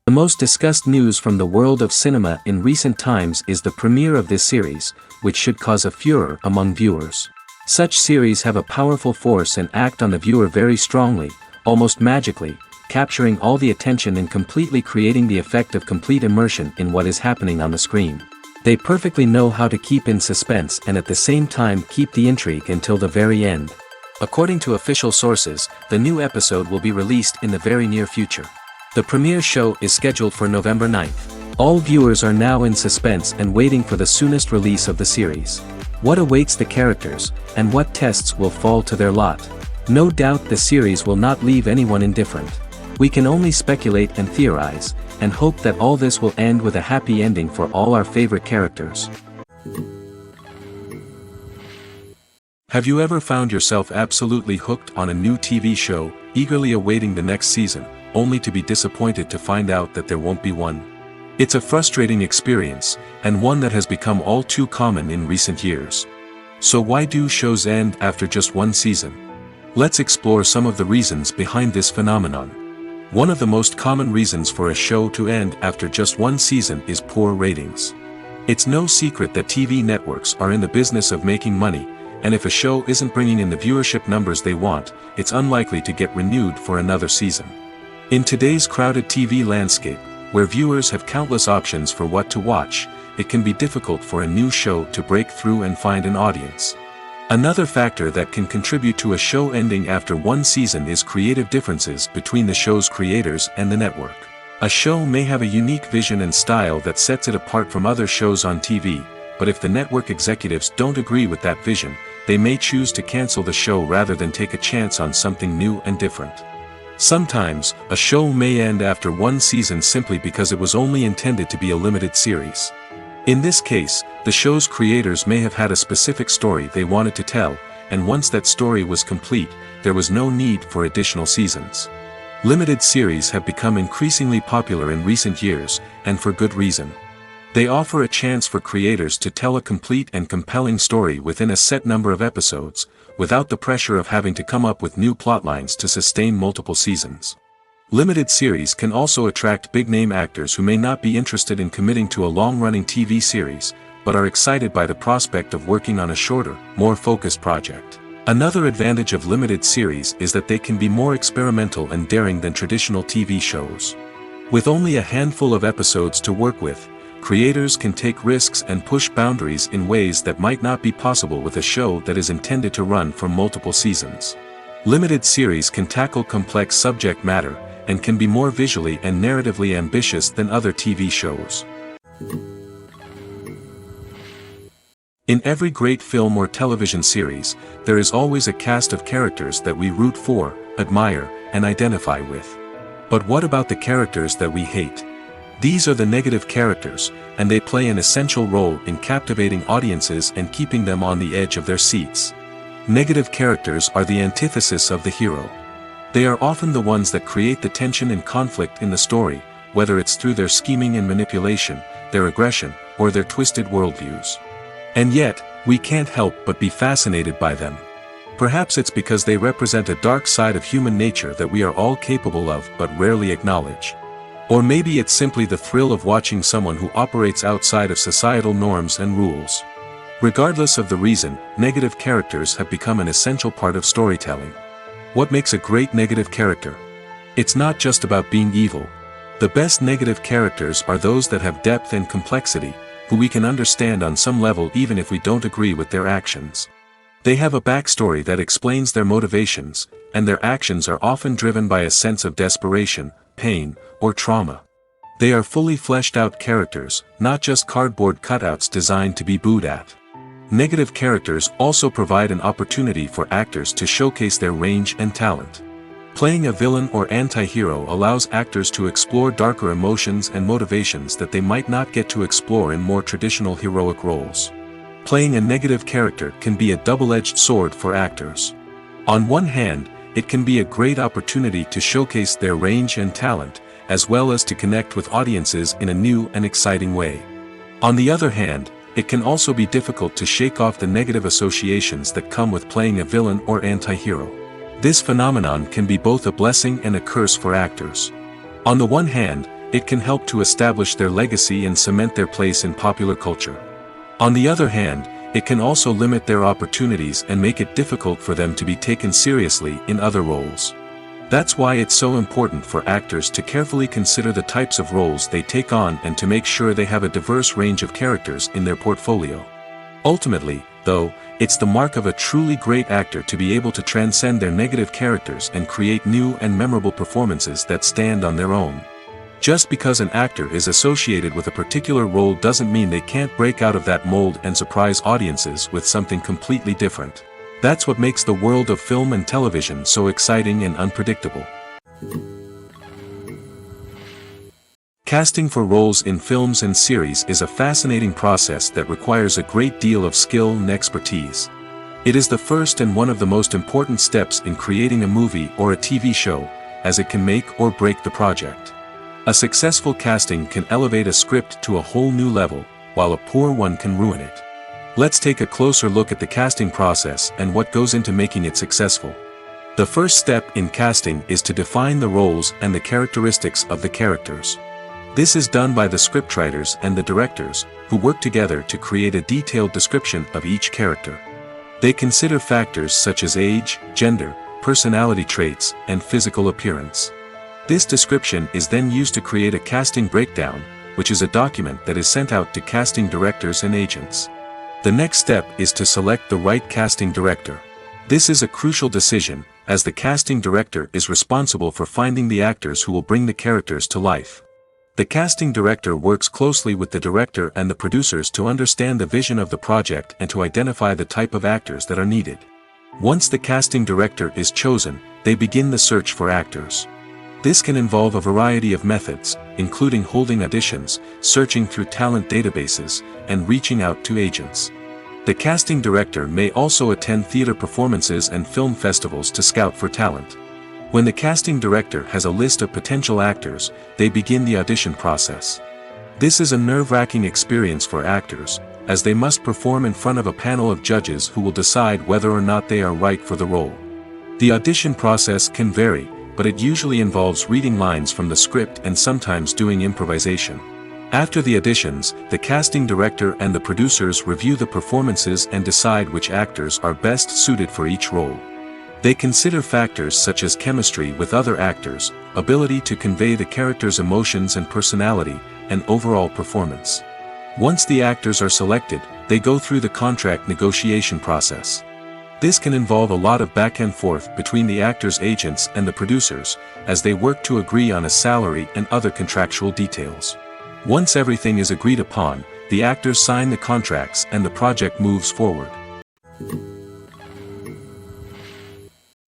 The most discussed news from the world of cinema in recent times is the premiere of this series, which should cause a furor among viewers. Such series have a powerful force and act on the viewer very strongly, almost magically, capturing all the attention and completely creating the effect of complete immersion in what is happening on the screen. They perfectly know how to keep in suspense and at the same time keep the intrigue until the very end. According to official sources, the new episode will be released in the very near future. The premiere show is scheduled for November 9th. All viewers are now in suspense and waiting for the soonest release of the series. What awaits the characters, and what tests will fall to their lot? No doubt the series will not leave anyone indifferent. We can only speculate and theorize, and hope that all this will end with a happy ending for all our favorite characters. Have you ever found yourself absolutely hooked on a new TV show, eagerly awaiting the next season, only to be disappointed to find out that there won't be one? It's a frustrating experience, and one that has become all too common in recent years. So why do shows end after just one season? Let's explore some of the reasons behind this phenomenon. One of the most common reasons for a show to end after just one season is poor ratings. It's no secret that TV networks are in the business of making money, and if a show isn't bringing in the viewership numbers they want, it's unlikely to get renewed for another season. In today's crowded TV landscape, where viewers have countless options for what to watch, it can be difficult for a new show to break through and find an audience. Another factor that can contribute to a show ending after one season is creative differences between the show's creators and the network. A show may have a unique vision and style that sets it apart from other shows on TV, but if the network executives don't agree with that vision, they may choose to cancel the show rather than take a chance on something new and different. Sometimes, a show may end after one season simply because it was only intended to be a limited series. In this case, the show's creators may have had a specific story they wanted to tell, and once that story was complete, there was no need for additional seasons. Limited series have become increasingly popular in recent years, and for good reason. They offer a chance for creators to tell a complete and compelling story within a set number of episodes, without the pressure of having to come up with new plotlines to sustain multiple seasons. Limited series can also attract big-name actors who may not be interested in committing to a long-running TV series, but are excited by the prospect of working on a shorter, more focused project. Another advantage of limited series is that they can be more experimental and daring than traditional TV shows. With only a handful of episodes to work with, creators can take risks and push boundaries in ways that might not be possible with a show that is intended to run for multiple seasons. Limited series can tackle complex subject matter, and can be more visually and narratively ambitious than other TV shows. In every great film or television series, there is always a cast of characters that we root for, admire, and identify with. But what about the characters that we hate? These are the negative characters, and they play an essential role in captivating audiences and keeping them on the edge of their seats. Negative characters are the antithesis of the hero. They are often the ones that create the tension and conflict in the story, whether it's through their scheming and manipulation, their aggression, or their twisted worldviews. And yet, we can't help but be fascinated by them. Perhaps it's because they represent a dark side of human nature that we are all capable of but rarely acknowledge. Or maybe it's simply the thrill of watching someone who operates outside of societal norms and rules. Regardless of the reason, negative characters have become an essential part of storytelling. What makes a great negative character? It's not just about being evil. The best negative characters are those that have depth and complexity, who we can understand on some level even if we don't agree with their actions. They have a backstory that explains their motivations, and their actions are often driven by a sense of desperation, pain, or trauma. They are fully fleshed out characters, not just cardboard cutouts designed to be booed at. Negative characters also provide an opportunity for actors to showcase their range and talent. Playing a villain or anti-hero allows actors to explore darker emotions and motivations that they might not get to explore in more traditional heroic roles. Playing a negative character can be a double-edged sword for actors. On one hand, it can be a great opportunity to showcase their range and talent, as well as to connect with audiences in a new and exciting way. On the other hand, it can also be difficult to shake off the negative associations that come with playing a villain or anti-hero. This phenomenon can be both a blessing and a curse for actors. On the one hand, it can help to establish their legacy and cement their place in popular culture. On the other hand, it can also limit their opportunities and make it difficult for them to be taken seriously in other roles. That's why it's so important for actors to carefully consider the types of roles they take on and to make sure they have a diverse range of characters in their portfolio. Ultimately, though, it's the mark of a truly great actor to be able to transcend their negative characters and create new and memorable performances that stand on their own. Just because an actor is associated with a particular role doesn't mean they can't break out of that mold and surprise audiences with something completely different. That's what makes the world of film and television so exciting and unpredictable. Casting for roles in films and series is a fascinating process that requires a great deal of skill and expertise. It is the first and one of the most important steps in creating a movie or a TV show, as it can make or break the project. A successful casting can elevate a script to a whole new level, while a poor one can ruin it. Let's take a closer look at the casting process and what goes into making it successful. The first step in casting is to define the roles and the characteristics of the characters. This is done by the scriptwriters and the directors, who work together to create a detailed description of each character. They consider factors such as age, gender, personality traits, and physical appearance. This description is then used to create a casting breakdown, which is a document that is sent out to casting directors and agents. The next step is to select the right casting director. This is a crucial decision, as the casting director is responsible for finding the actors who will bring the characters to life. The casting director works closely with the director and the producers to understand the vision of the project and to identify the type of actors that are needed. Once the casting director is chosen, they begin the search for actors. This can involve a variety of methods, including holding auditions, searching through talent databases, and reaching out to agents. The casting director may also attend theater performances and film festivals to scout for talent. When the casting director has a list of potential actors, they begin the audition process. This is a nerve-wracking experience for actors, as they must perform in front of a panel of judges who will decide whether or not they are right for the role. The audition process can vary, but it usually involves reading lines from the script and sometimes doing improvisation. After the auditions, the casting director and the producers review the performances and decide which actors are best suited for each role. They consider factors such as chemistry with other actors, ability to convey the character's emotions and personality, and overall performance. Once the actors are selected, they go through the contract negotiation process. This can involve a lot of back and forth between the actors' agents and the producers, as they work to agree on a salary and other contractual details. Once everything is agreed upon, the actors sign the contracts and the project moves forward.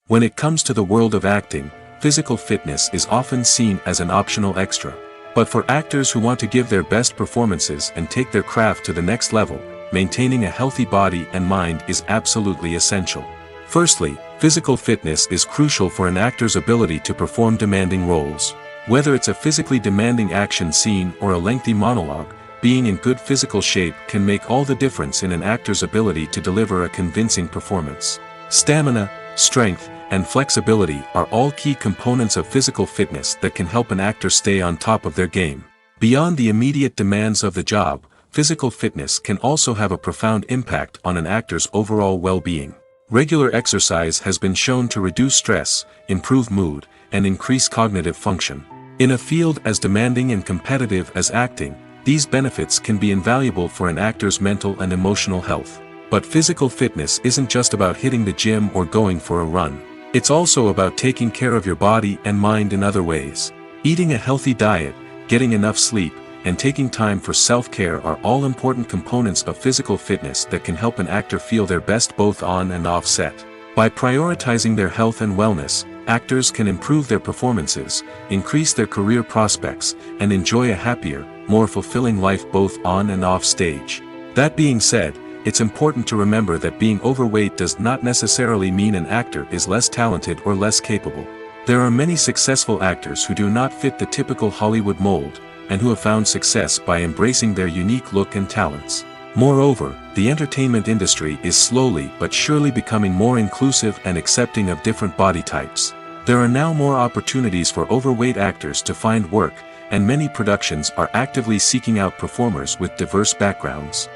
When it comes to the world of acting, physical fitness is often seen as an optional extra. But for actors who want to give their best performances and take their craft to the next level, maintaining a healthy body and mind is absolutely essential. Firstly, physical fitness is crucial for an actor's ability to perform demanding roles. Whether it's a physically demanding action scene or a lengthy monologue, being in good physical shape can make all the difference in an actor's ability to deliver a convincing performance. Stamina, strength, and flexibility are all key components of physical fitness that can help an actor stay on top of their game. Beyond the immediate demands of the job, physical fitness can also have a profound impact on an actor's overall well-being. Regular exercise has been shown to reduce stress, improve mood, and increase cognitive function. In a field as demanding and competitive as acting, these benefits can be invaluable for an actor's mental and emotional health. But physical fitness isn't just about hitting the gym or going for a run. It's also about taking care of your body and mind in other ways. Eating a healthy diet, getting enough sleep, and taking time for self-care are all important components of physical fitness that can help an actor feel their best both on and off set. By prioritizing their health and wellness, actors can improve their performances, increase their career prospects, and enjoy a happier, more fulfilling life both on and off stage. That being said, it's important to remember that being overweight does not necessarily mean an actor is less talented or less capable. There are many successful actors who do not fit the typical Hollywood mold, and who have found success by embracing their unique look and talents. Moreover, the entertainment industry is slowly but surely becoming more inclusive and accepting of different body types. There are now more opportunities for overweight actors to find work, and many productions are actively seeking out performers with diverse backgrounds.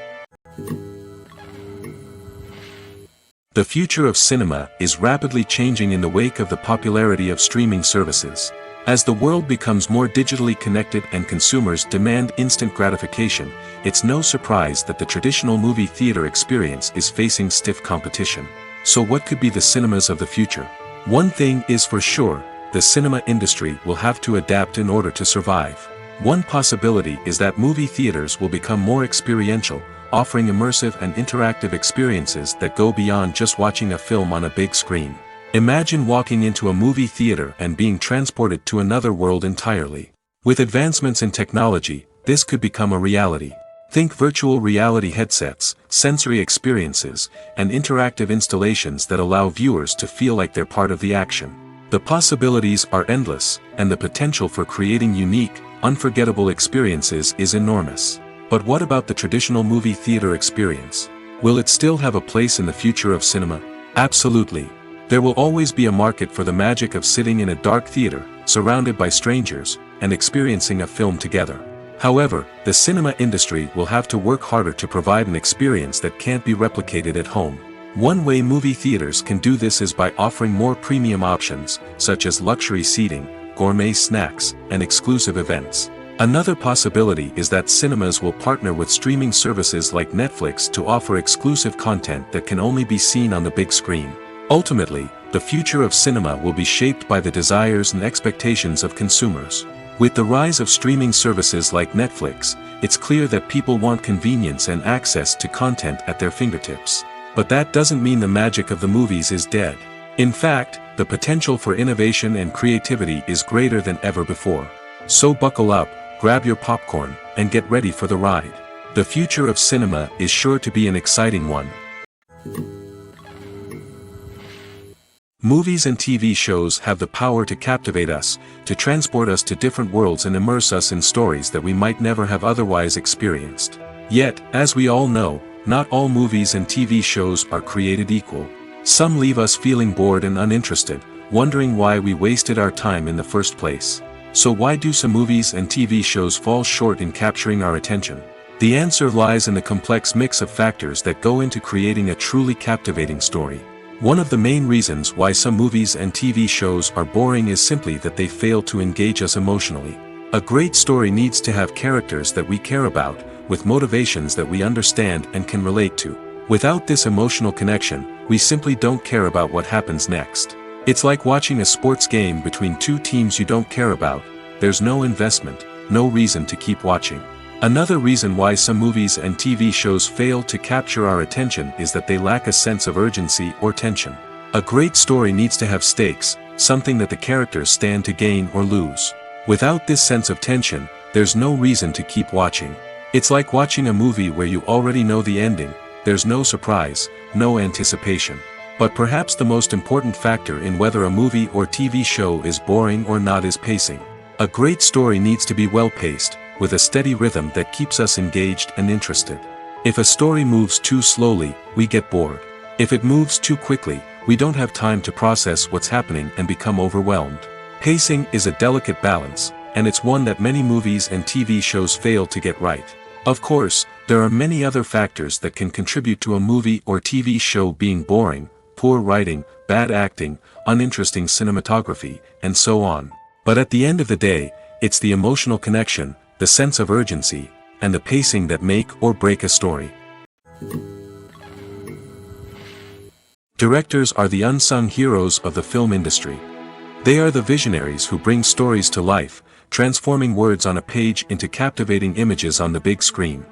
The future of cinema is rapidly changing in the wake of the popularity of streaming services. As the world becomes more digitally connected and consumers demand instant gratification, it's no surprise that the traditional movie theater experience is facing stiff competition. So what could be the cinemas of the future? One thing is for sure, the cinema industry will have to adapt in order to survive. One possibility is that movie theaters will become more experiential, offering immersive and interactive experiences that go beyond just watching a film on a big screen. Imagine walking into a movie theater and being transported to another world entirely. With advancements in technology, this could become a reality. Think virtual reality headsets, sensory experiences, and interactive installations that allow viewers to feel like they're part of the action. The possibilities are endless, and the potential for creating unique, unforgettable experiences is enormous. But what about the traditional movie theater experience? Will it still have a place in the future of cinema? Absolutely. There will always be a market for the magic of sitting in a dark theater, surrounded by strangers, and experiencing a film together. However, the cinema industry will have to work harder to provide an experience that can't be replicated at home. One way movie theaters can do this is by offering more premium options, such as luxury seating, gourmet snacks, and exclusive events. Another possibility is that cinemas will partner with streaming services like Netflix to offer exclusive content that can only be seen on the big screen. Ultimately, the future of cinema will be shaped by the desires and expectations of consumers. With the rise of streaming services like Netflix, it's clear that people want convenience and access to content at their fingertips. But that doesn't mean the magic of the movies is dead. In fact, the potential for innovation and creativity is greater than ever before. So buckle up, grab your popcorn, and get ready for the ride. The future of cinema is sure to be an exciting one. Movies and TV shows have the power to captivate us, to transport us to different worlds and immerse us in stories that we might never have otherwise experienced. Yet, as we all know, not all movies and TV shows are created equal. Some leave us feeling bored and uninterested, wondering why we wasted our time in the first place. So why do some movies and TV shows fall short in capturing our attention? The answer lies in the complex mix of factors that go into creating a truly captivating story. One of the main reasons why some movies and TV shows are boring is simply that they fail to engage us emotionally. A great story needs to have characters that we care about, with motivations that we understand and can relate to. Without this emotional connection, we simply don't care about what happens next. It's like watching a sports game between two teams you don't care about. There's no investment, no reason to keep watching. Another reason why some movies and TV shows fail to capture our attention is that they lack a sense of urgency or tension. A great story needs to have stakes, something that the characters stand to gain or lose. Without this sense of tension, there's no reason to keep watching. It's like watching a movie where you already know the ending, there's no surprise, no anticipation. But perhaps the most important factor in whether a movie or TV show is boring or not is pacing. A great story needs to be well-paced, with a steady rhythm that keeps us engaged and interested. If a story moves too slowly, we get bored. If it moves too quickly, we don't have time to process what's happening and become overwhelmed. Pacing is a delicate balance, and it's one that many movies and TV shows fail to get right. Of course, there are many other factors that can contribute to a movie or TV show being boring: poor writing, bad acting, uninteresting cinematography, and so on. But at the end of the day, It's the emotional connection, the sense of urgency, and the pacing that make or break a story. Directors are the unsung heroes of the film industry. They are the visionaries who bring stories to life, transforming words on a page into captivating images on the big screen.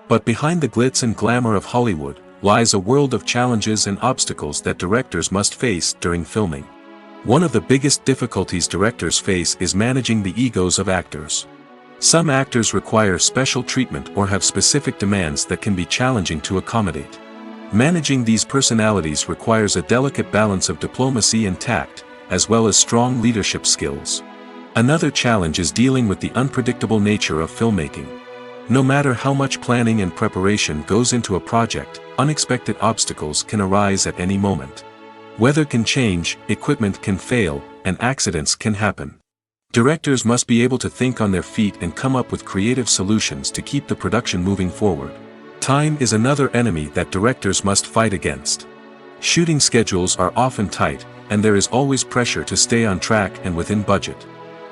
But behind the glitz and glamour of Hollywood lies a world of challenges and obstacles that directors must face during filming. One of the biggest difficulties directors face is managing the egos of actors. Some actors require special treatment or have specific demands that can be challenging to accommodate. Managing these personalities requires a delicate balance of diplomacy and tact, as well as strong leadership skills. Another challenge is dealing with the unpredictable nature of filmmaking. No matter how much planning and preparation goes into a project, unexpected obstacles can arise at any moment. Weather can change, equipment can fail, and accidents can happen. Directors must be able to think on their feet and come up with creative solutions to keep the production moving forward. Time is another enemy that directors must fight against. Shooting schedules are often tight, and there is always pressure to stay on track and within budget.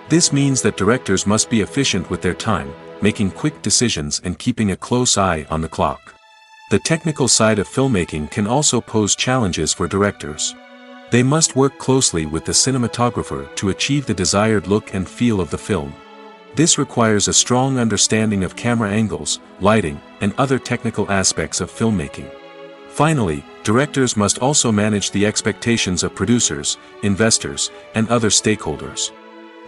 This means that directors must be efficient with their time, making quick decisions and keeping a close eye on the clock. The technical side of filmmaking can also pose challenges for directors. They must work closely with the cinematographer to achieve the desired look and feel of the film. This requires a strong understanding of camera angles, lighting, and other technical aspects of filmmaking. Finally, directors must also manage the expectations of producers, investors, and other stakeholders.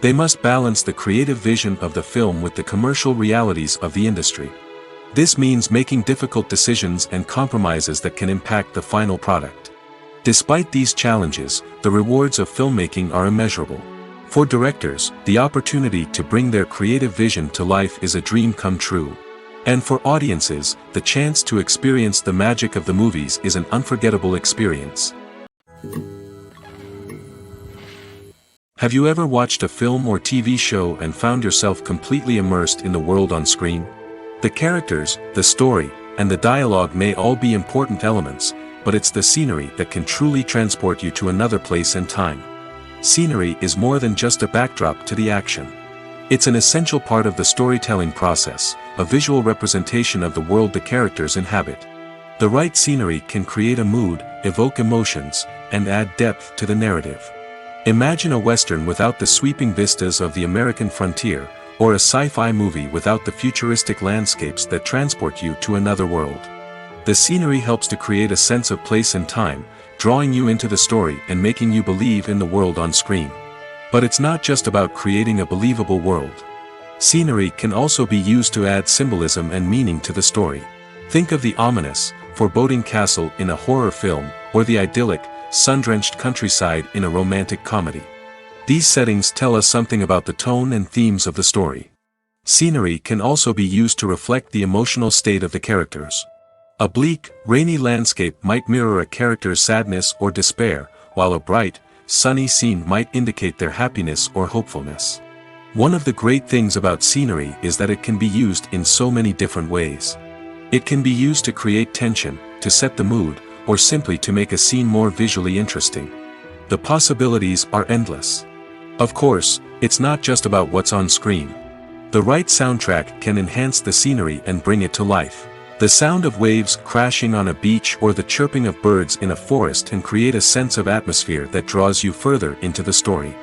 They must balance the creative vision of the film with the commercial realities of the industry. This means making difficult decisions and compromises that can impact the final product. Despite these challenges, the rewards of filmmaking are immeasurable. For directors, the opportunity to bring their creative vision to life is a dream come true. And for audiences, the chance to experience the magic of the movies is an unforgettable experience. Have you ever watched a film or TV show and found yourself completely immersed in the world on screen? The characters, the story, and the dialogue may all be important elements, but it's the scenery that can truly transport you to another place and time. Scenery is more than just a backdrop to the action. It's an essential part of the storytelling process, a visual representation of the world the characters inhabit. The right scenery can create a mood, evoke emotions, and add depth to the narrative. Imagine a Western without the sweeping vistas of the American frontier, or a sci-fi movie without the futuristic landscapes that transport you to another world. The scenery helps to create a sense of place and time, drawing you into the story and making you believe in the world on screen. But it's not just about creating a believable world. Scenery can also be used to add symbolism and meaning to the story. Think of the ominous, foreboding castle in a horror film, or the idyllic, sun-drenched countryside in a romantic comedy. These settings tell us something about the tone and themes of the story. Scenery can also be used to reflect the emotional state of the characters. A bleak, rainy landscape might mirror a character's sadness or despair, while a bright, sunny scene might indicate their happiness or hopefulness. One of the great things about scenery is that it can be used in so many different ways. It can be used to create tension, to set the mood, or simply to make a scene more visually interesting. The possibilities are endless. Of course, it's not just about what's on screen. The right soundtrack can enhance the scenery and bring it to life. The sound of waves crashing on a beach or the chirping of birds in a forest can create a sense of atmosphere that draws you further into the story.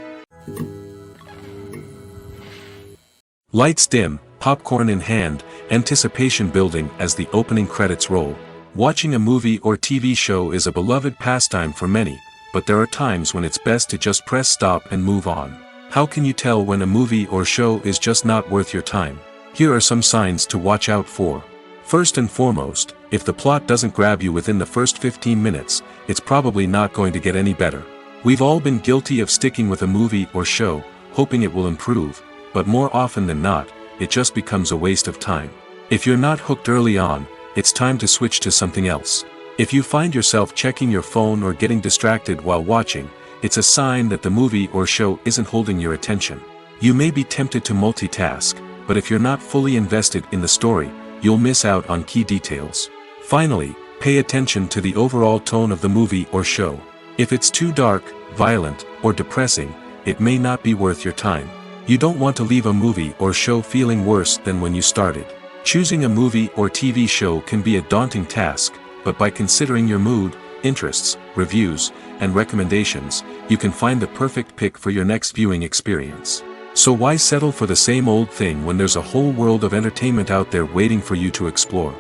Lights dim, popcorn in hand, anticipation building as the opening credits roll. Watching a movie or TV show is a beloved pastime for many, but there are times when it's best to just press stop and move on. How can you tell when a movie or show is just not worth your time? Here are some signs to watch out for. First and foremost, if the plot doesn't grab you within the first 15 minutes, it's probably not going to get any better. We've all been guilty of sticking with a movie or show, hoping it will improve, but more often than not, it just becomes a waste of time. If you're not hooked early on, it's time to switch to something else. If you find yourself checking your phone or getting distracted while watching, it's a sign that the movie or show isn't holding your attention. You may be tempted to multitask, but if you're not fully invested in the story, you'll miss out on key details. Finally, pay attention to the overall tone of the movie or show. If it's too dark, violent, or depressing, it may not be worth your time. You don't want to leave a movie or show feeling worse than when you started. Choosing a movie or TV show can be a daunting task, but by considering your mood, interests, reviews, and recommendations, you can find the perfect pick for your next viewing experience. So why settle for the same old thing when there's a whole world of entertainment out there waiting for you to explore?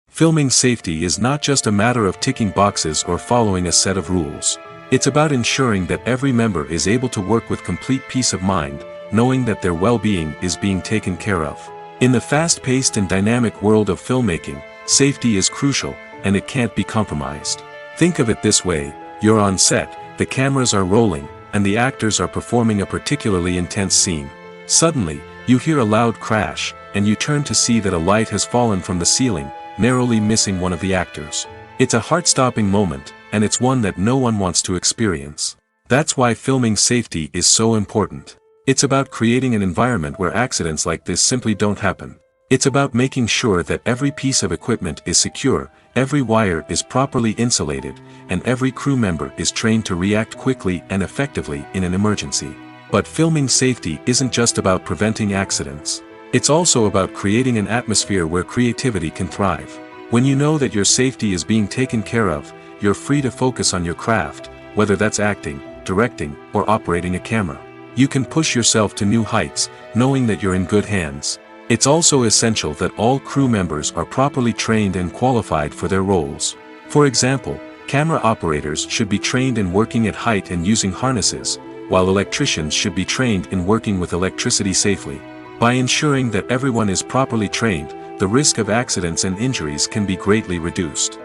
Filming safety is not just a matter of ticking boxes or following a set of rules. It's about ensuring that every member is able to work with complete peace of mind, knowing that their well-being is being taken care of. In the fast-paced and dynamic world of filmmaking, safety is crucial, and it can't be compromised. Think of it this way: you're on set, the cameras are rolling, and the actors are performing a particularly intense scene. Suddenly, you hear a loud crash, and you turn to see that a light has fallen from the ceiling, narrowly missing one of the actors. It's a heart-stopping moment, and it's one that no one wants to experience. That's why filming safety is so important. It's about creating an environment where accidents like this simply don't happen. It's about making sure that every piece of equipment is secure, every wire is properly insulated, and every crew member is trained to react quickly and effectively in an emergency. But filming safety isn't just about preventing accidents. It's also about creating an atmosphere where creativity can thrive. When you know that your safety is being taken care of, you're free to focus on your craft, whether that's acting, directing, or operating a camera. You can push yourself to new heights, knowing that you're in good hands. It's also essential that all crew members are properly trained and qualified for their roles. For example, camera operators should be trained in working at height and using harnesses, while electricians should be trained in working with electricity safely. By ensuring that everyone is properly trained, the risk of accidents and injuries can be greatly reduced.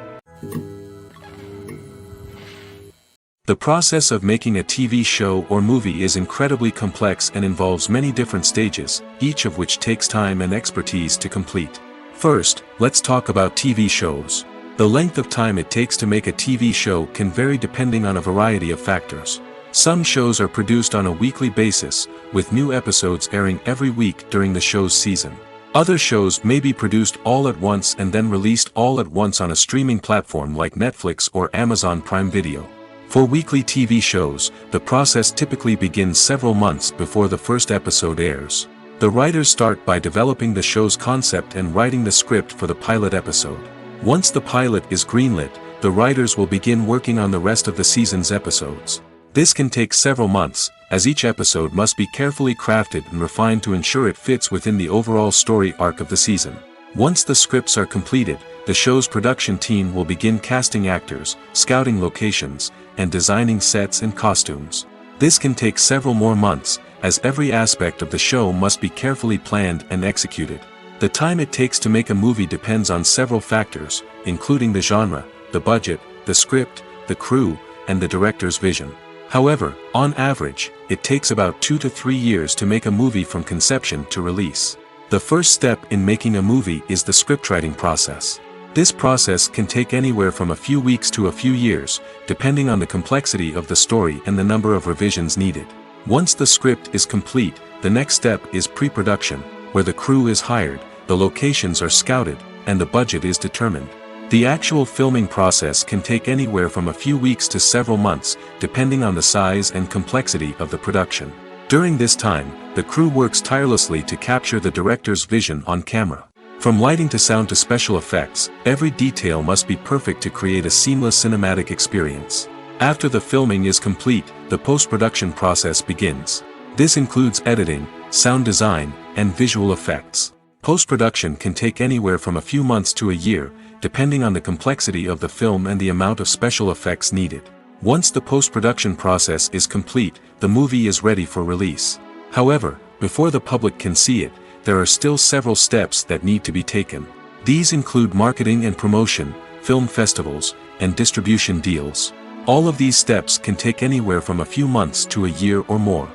The process of making a TV show or movie is incredibly complex and involves many different stages, each of which takes time and expertise to complete. First, let's talk about TV shows. The length of time it takes to make a TV show can vary depending on a variety of factors. Some shows are produced on a weekly basis, with new episodes airing every week during the show's season. Other shows may be produced all at once and then released all at once on a streaming platform like Netflix or Amazon Prime Video. For weekly TV shows, the process typically begins several months before the first episode airs. The writers start by developing the show's concept and writing the script for the pilot episode. Once the pilot is greenlit, the writers will begin working on the rest of the season's episodes. This can take several months, as each episode must be carefully crafted and refined to ensure it fits within the overall story arc of the season. Once the scripts are completed, the show's production team will begin casting actors, scouting locations, and designing sets and costumes. This can take several more months, as every aspect of the show must be carefully planned and executed. The time it takes to make a movie depends on several factors, including the genre, the budget, the script, the crew, and the director's vision. However, on average, it takes about 2 to 3 years to make a movie from conception to release. The first step in making a movie is the scriptwriting process. This process can take anywhere from a few weeks to a few years, depending on the complexity of the story and the number of revisions needed. Once the script is complete, the next step is pre-production, where the crew is hired, the locations are scouted, and the budget is determined. The actual filming process can take anywhere from a few weeks to several months, depending on the size and complexity of the production. During this time, the crew works tirelessly to capture the director's vision on camera. From lighting to sound to special effects, every detail must be perfect to create a seamless cinematic experience. After the filming is complete, the post-production process begins. This includes editing, sound design, and visual effects. Post-production can take anywhere from a few months to a year, depending on the complexity of the film and the amount of special effects needed. Once the post-production process is complete, the movie is ready for release. However, before the public can see it, there are still several steps that need to be taken. These include marketing and promotion, film festivals, and distribution deals. All of these steps can take anywhere from a few months to a year or more.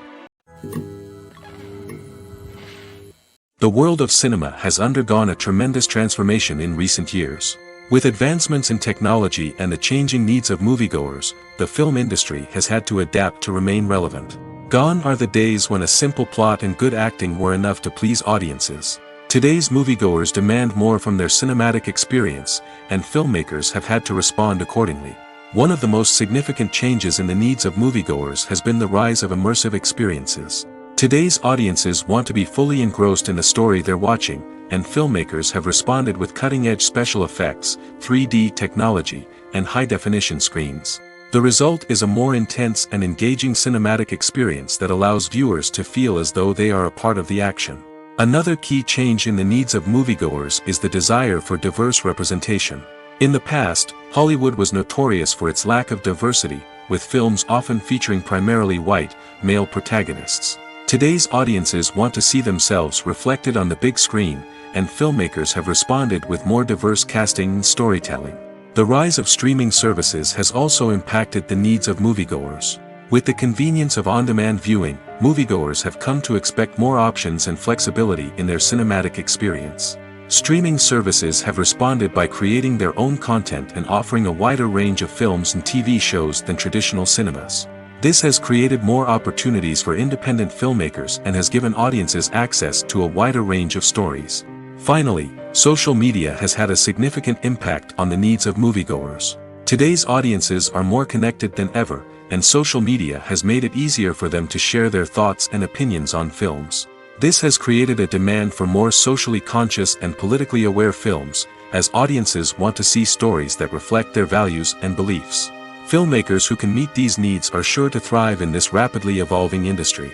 The world of cinema has undergone a tremendous transformation in recent years. With advancements in technology and the changing needs of moviegoers, the film industry has had to adapt to remain relevant. Gone are the days when a simple plot and good acting were enough to please audiences. Today's moviegoers demand more from their cinematic experience, and filmmakers have had to respond accordingly. One of the most significant changes in the needs of moviegoers has been the rise of immersive experiences. Today's audiences want to be fully engrossed in the story they're watching, and filmmakers have responded with cutting-edge special effects, 3D technology, and high-definition screens. The result is a more intense and engaging cinematic experience that allows viewers to feel as though they are a part of the action. Another key change in the needs of moviegoers is the desire for diverse representation. In the past, Hollywood was notorious for its lack of diversity, with films often featuring primarily white, male protagonists. Today's audiences want to see themselves reflected on the big screen, and filmmakers have responded with more diverse casting and storytelling. The rise of streaming services has also impacted the needs of moviegoers. With the convenience of on-demand viewing, moviegoers have come to expect more options and flexibility in their cinematic experience. Streaming services have responded by creating their own content and offering a wider range of films and TV shows than traditional cinemas. This has created more opportunities for independent filmmakers and has given audiences access to a wider range of stories. Finally, social media has had a significant impact on the needs of moviegoers. Today's audiences are more connected than ever, and social media has made it easier for them to share their thoughts and opinions on films. This has created a demand for more socially conscious and politically aware films, as audiences want to see stories that reflect their values and beliefs. Filmmakers who can meet these needs are sure to thrive in this rapidly evolving industry.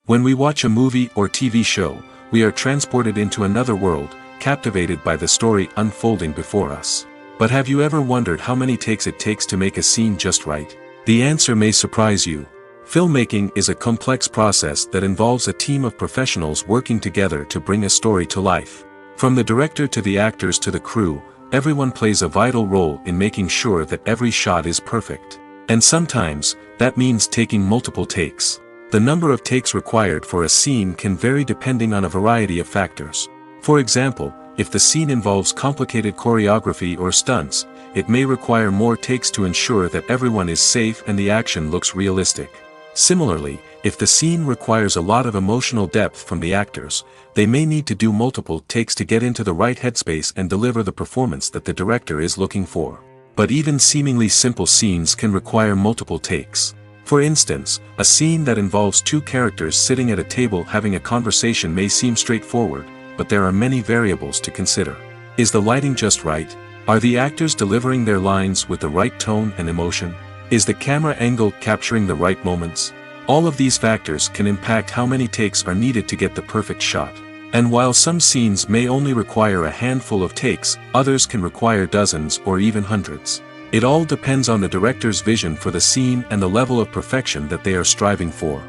When we watch a movie or TV show, we are transported into another world, captivated by the story unfolding before us. But have you ever wondered how many takes it takes to make a scene just right? The answer may surprise you. Filmmaking is a complex process that involves a team of professionals working together to bring a story to life. From the director to the actors to the crew, everyone plays a vital role in making sure that every shot is perfect. And sometimes, that means taking multiple takes. The number of takes required for a scene can vary depending on a variety of factors. For example, if the scene involves complicated choreography or stunts, it may require more takes to ensure that everyone is safe and the action looks realistic. Similarly, if the scene requires a lot of emotional depth from the actors, they may need to do multiple takes to get into the right headspace and deliver the performance that the director is looking for. But even seemingly simple scenes can require multiple takes. For instance, a scene that involves two characters sitting at a table having a conversation may seem straightforward, but there are many variables to consider. Is the lighting just right? Are the actors delivering their lines with the right tone and emotion? Is the camera angle capturing the right moments? All of these factors can impact how many takes are needed to get the perfect shot. And while some scenes may only require a handful of takes, others can require dozens or even hundreds. It all depends on the director's vision for the scene and the level of perfection that they are striving for.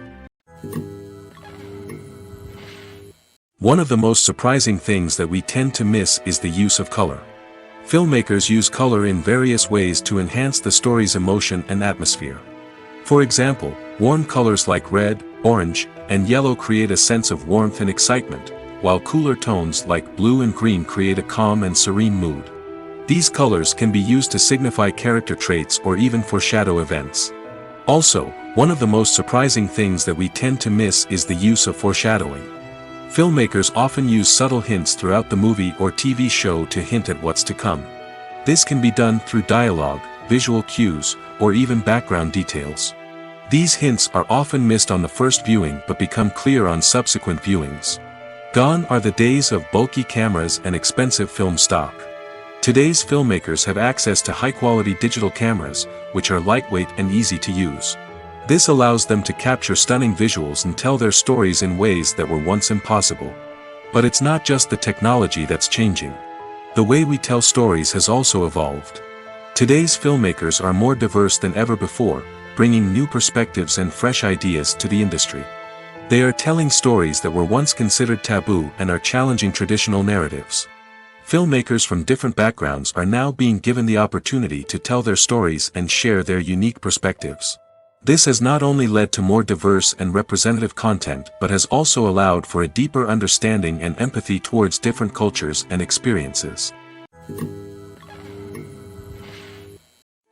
One of the most surprising things that we tend to miss is the use of color. Filmmakers use color in various ways to enhance the story's emotion and atmosphere. For example, warm colors like red, orange, and yellow create a sense of warmth and excitement, while cooler tones like blue and green create a calm and serene mood. These colors can be used to signify character traits or even foreshadow events. Also, one of the most surprising things that we tend to miss is the use of foreshadowing. Filmmakers often use subtle hints throughout the movie or TV show to hint at what's to come. This can be done through dialogue, visual cues, or even background details. These hints are often missed on the first viewing but become clear on subsequent viewings. Gone are the days of bulky cameras and expensive film stock. Today's filmmakers have access to high-quality digital cameras, which are lightweight and easy to use. This allows them to capture stunning visuals and tell their stories in ways that were once impossible. But it's not just the technology that's changing. The way we tell stories has also evolved. Today's filmmakers are more diverse than ever before, bringing new perspectives and fresh ideas to the industry. They are telling stories that were once considered taboo and are challenging traditional narratives. Filmmakers from different backgrounds are now being given the opportunity to tell their stories and share their unique perspectives. This has not only led to more diverse and representative content but has also allowed for a deeper understanding and empathy towards different cultures and experiences.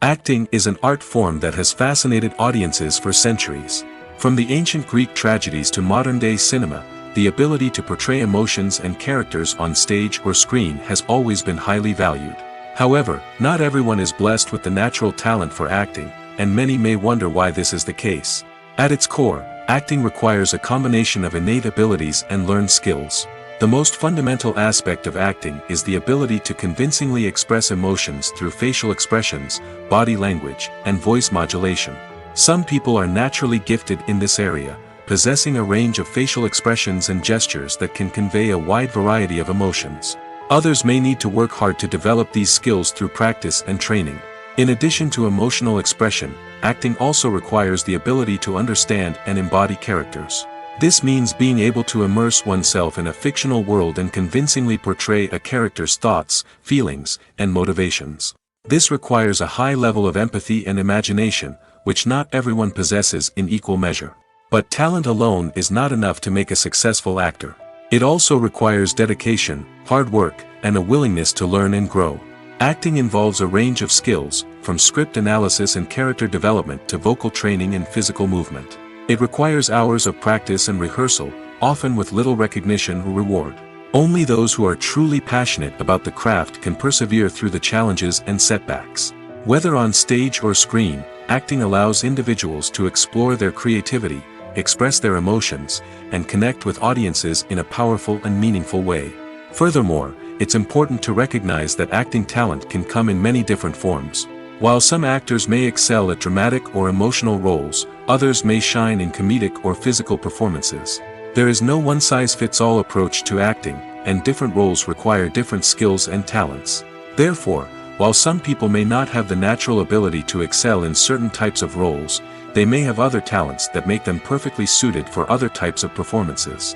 Acting is an art form that has fascinated audiences for centuries. From the ancient Greek tragedies to modern-day cinema, the ability to portray emotions and characters on stage or screen has always been highly valued. However, not everyone is blessed with the natural talent for acting, and many may wonder why this is the case. At its core, acting requires a combination of innate abilities and learned skills. The most fundamental aspect of acting is the ability to convincingly express emotions through facial expressions, body language, and voice modulation. Some people are naturally gifted in this area, possessing a range of facial expressions and gestures that can convey a wide variety of emotions. Others may need to work hard to develop these skills through practice and training. In addition to emotional expression, acting also requires the ability to understand and embody characters. This means being able to immerse oneself in a fictional world and convincingly portray a character's thoughts, feelings, and motivations. This requires a high level of empathy and imagination, which not everyone possesses in equal measure. But talent alone is not enough to make a successful actor. It also requires dedication, hard work, and a willingness to learn and grow. Acting involves a range of skills, from script analysis and character development to vocal training and physical movement. It requires hours of practice and rehearsal, often with little recognition or reward. Only those who are truly passionate about the craft can persevere through the challenges and setbacks. Whether on stage or screen, acting allows individuals to explore their creativity, express their emotions, and connect with audiences in a powerful and meaningful way. Furthermore, it's important to recognize that acting talent can come in many different forms. While some actors may excel at dramatic or emotional roles, others may shine in comedic or physical performances. There is no one-size-fits-all approach to acting, and different roles require different skills and talents. Therefore, while some people may not have the natural ability to excel in certain types of roles, they may have other talents that make them perfectly suited for other types of performances.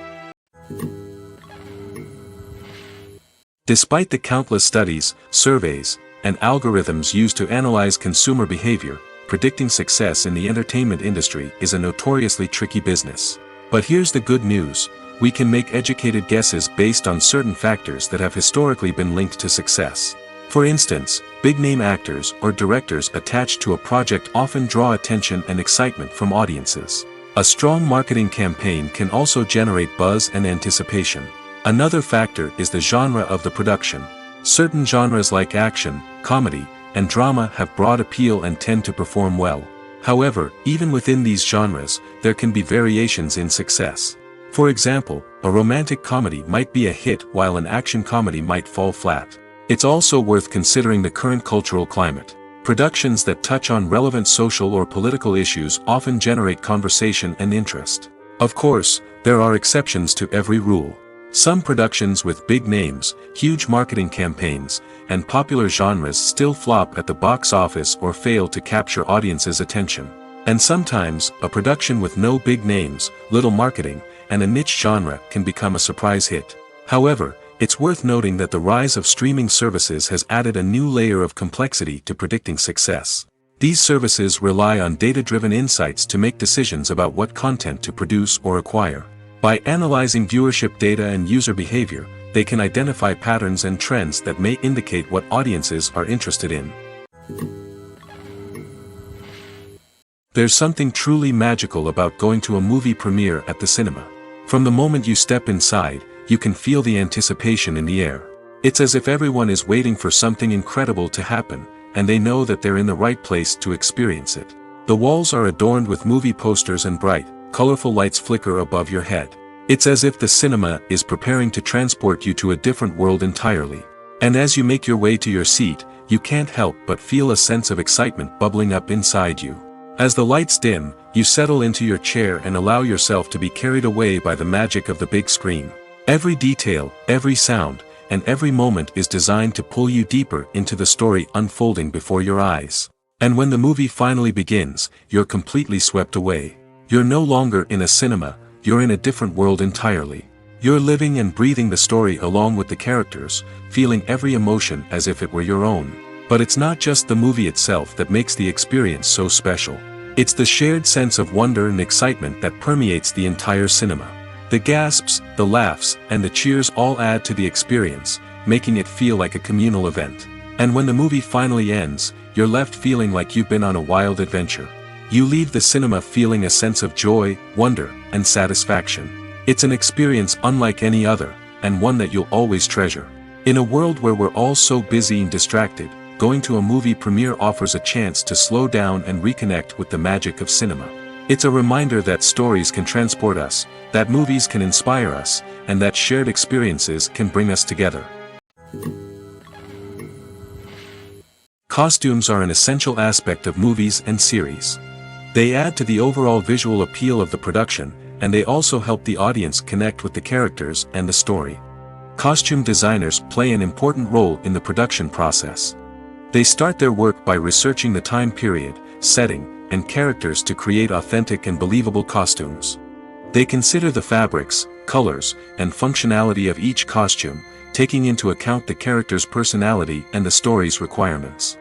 Despite the countless studies, surveys, and algorithms used to analyze consumer behavior, predicting success in the entertainment industry is a notoriously tricky business. But here's the good news: we can make educated guesses based on certain factors that have historically been linked to success. For instance, big-name actors or directors attached to a project often draw attention and excitement from audiences. A strong marketing campaign can also generate buzz and anticipation. Another factor is the genre of the production. Certain genres like action, comedy, and drama have broad appeal and tend to perform well. However, even within these genres, there can be variations in success. For example, a romantic comedy might be a hit while an action comedy might fall flat. It's also worth considering the current cultural climate. Productions that touch on relevant social or political issues often generate conversation and interest. Of course, there are exceptions to every rule. Some productions with big names, huge marketing campaigns, and popular genres still flop at the box office or fail to capture audiences' attention. And sometimes, a production with no big names, little marketing, and a niche genre can become a surprise hit. However, it's worth noting that the rise of streaming services has added a new layer of complexity to predicting success. These services rely on data-driven insights to make decisions about what content to produce or acquire. By analyzing viewership data and user behavior, they can identify patterns and trends that may indicate what audiences are interested in. There's something truly magical about going to a movie premiere at the cinema. From the moment you step inside, you can feel the anticipation in the air. It's as if everyone is waiting for something incredible to happen, and they know that they're in the right place to experience it. The walls are adorned with movie posters and bright, colorful lights flicker above your head. It's as if the cinema is preparing to transport you to a different world entirely. And as you make your way to your seat, you can't help but feel a sense of excitement bubbling up inside you. As the lights dim, you settle into your chair and allow yourself to be carried away by the magic of the big screen. Every detail, every sound, and every moment is designed to pull you deeper into the story unfolding before your eyes. And when the movie finally begins, you're completely swept away. You're no longer in a cinema, you're in a different world entirely. You're living and breathing the story along with the characters, feeling every emotion as if it were your own. But it's not just the movie itself that makes the experience so special. It's the shared sense of wonder and excitement that permeates the entire cinema. The gasps, the laughs, and the cheers all add to the experience, making it feel like a communal event. And when the movie finally ends, you're left feeling like you've been on a wild adventure. You leave the cinema feeling a sense of joy, wonder, and satisfaction. It's an experience unlike any other, and one that you'll always treasure. In a world where we're all so busy and distracted, going to a movie premiere offers a chance to slow down and reconnect with the magic of cinema. It's a reminder that stories can transport us, that movies can inspire us, and that shared experiences can bring us together. Costumes are an essential aspect of movies and series. They add to the overall visual appeal of the production, and they also help the audience connect with the characters and the story. Costume designers play an important role in the production process. They start their work by researching the time period, setting, and characters to create authentic and believable costumes. They consider the fabrics, colors, and functionality of each costume, taking into account the character's personality and the story's requirements.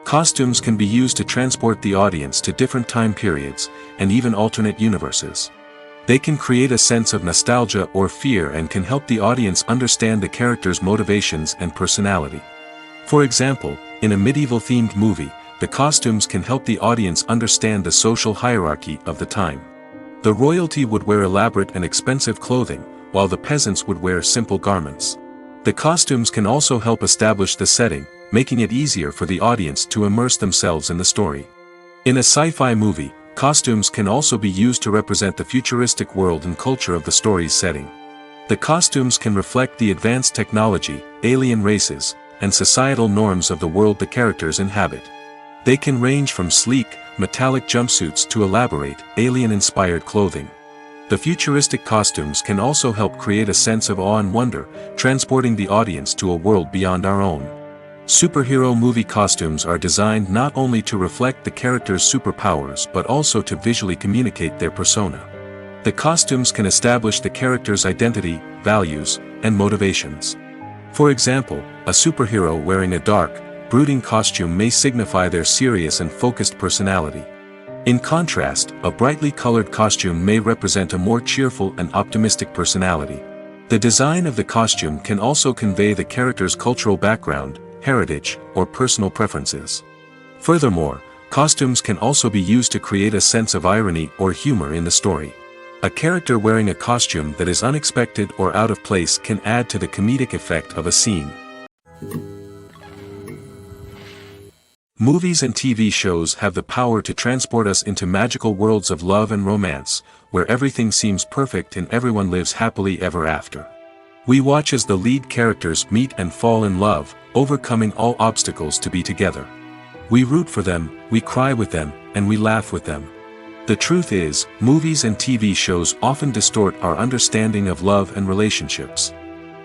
Costumes can be used to transport the audience to different time periods, and even alternate universes. They can create a sense of nostalgia or fear and can help the audience understand the character's motivations and personality. For example, in a medieval-themed movie, the costumes can help the audience understand the social hierarchy of the time. The royalty would wear elaborate and expensive clothing, while the peasants would wear simple garments. The costumes can also help establish the setting, making it easier for the audience to immerse themselves in the story. In a sci-fi movie, costumes can also be used to represent the futuristic world and culture of the story's setting. The costumes can reflect the advanced technology, alien races, and societal norms of the world the characters inhabit. They can range from sleek, metallic jumpsuits to elaborate, alien-inspired clothing. The futuristic costumes can also help create a sense of awe and wonder, transporting the audience to a world beyond our own. Superhero movie costumes are designed not only to reflect the character's superpowers but also to visually communicate their persona. The costumes can establish the character's identity, values, and motivations. For example, a superhero wearing a dark, brooding costume may signify their serious and focused personality. In contrast, a brightly colored costume may represent a more cheerful and optimistic personality. The design of the costume can also convey the character's cultural background, heritage, or personal preferences. Furthermore, costumes can also be used to create a sense of irony or humor in the story. A character wearing a costume that is unexpected or out of place can add to the comedic effect of a scene. Movies and TV shows have the power to transport us into magical worlds of love and romance, where everything seems perfect and everyone lives happily ever after. We watch as the lead characters meet and fall in love, overcoming all obstacles to be together. We root for them, we cry with them, and we laugh with them. The truth is, movies and TV shows often distort our understanding of love and relationships.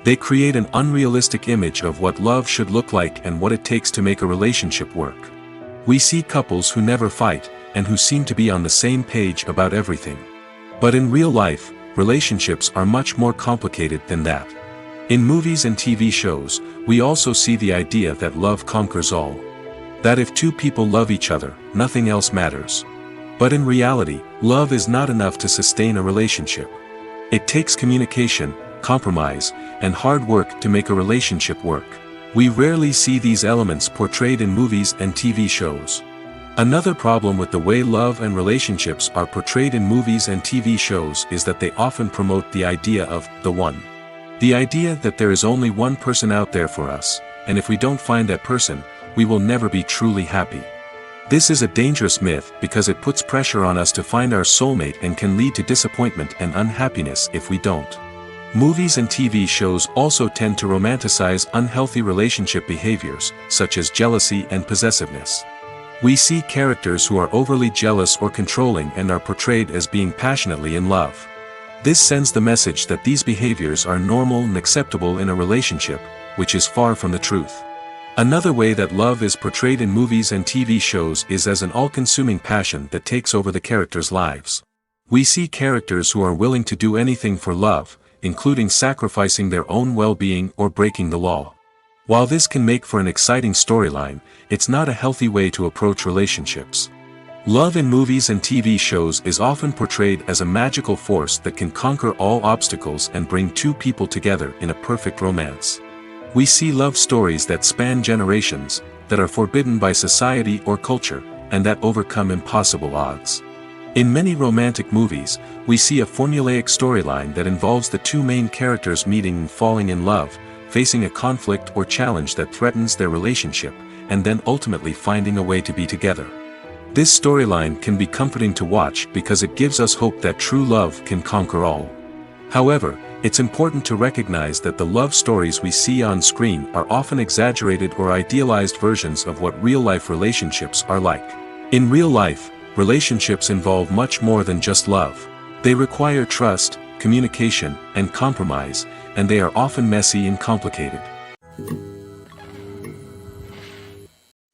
They create an unrealistic image of what love should look like and what it takes to make a relationship work. We see couples who never fight, and who seem to be on the same page about everything. But in real life, relationships are much more complicated than that. In movies and TV shows, we also see the idea that love conquers all. That if two people love each other, nothing else matters. But in reality, love is not enough to sustain a relationship. It takes communication, compromise, and hard work to make a relationship work. We rarely see these elements portrayed in movies and TV shows. Another problem with the way love and relationships are portrayed in movies and TV shows is that they often promote the idea of the one. The idea that there is only one person out there for us, and if we don't find that person, we will never be truly happy. This is a dangerous myth because it puts pressure on us to find our soulmate and can lead to disappointment and unhappiness if we don't. Movies and TV shows also tend to romanticize unhealthy relationship behaviors, such as jealousy and possessiveness. We see characters who are overly jealous or controlling and are portrayed as being passionately in love. This sends the message that these behaviors are normal and acceptable in a relationship, which is far from the truth. Another way that love is portrayed in movies and TV shows is as an all-consuming passion that takes over the characters' lives. We see characters who are willing to do anything for love, including sacrificing their own well-being or breaking the law. While this can make for an exciting storyline, it's not a healthy way to approach relationships. Love in movies and TV shows is often portrayed as a magical force that can conquer all obstacles and bring two people together in a perfect romance. We see love stories that span generations, that are forbidden by society or culture, and that overcome impossible odds. In many romantic movies, we see a formulaic storyline that involves the two main characters meeting and falling in love, facing a conflict or challenge that threatens their relationship, and then ultimately finding a way to be together. This storyline can be comforting to watch because it gives us hope that true love can conquer all. However, it's important to recognize that the love stories we see on screen are often exaggerated or idealized versions of what real-life relationships are like. In real life, relationships involve much more than just love. They require trust, communication, and compromise, and they are often messy and complicated.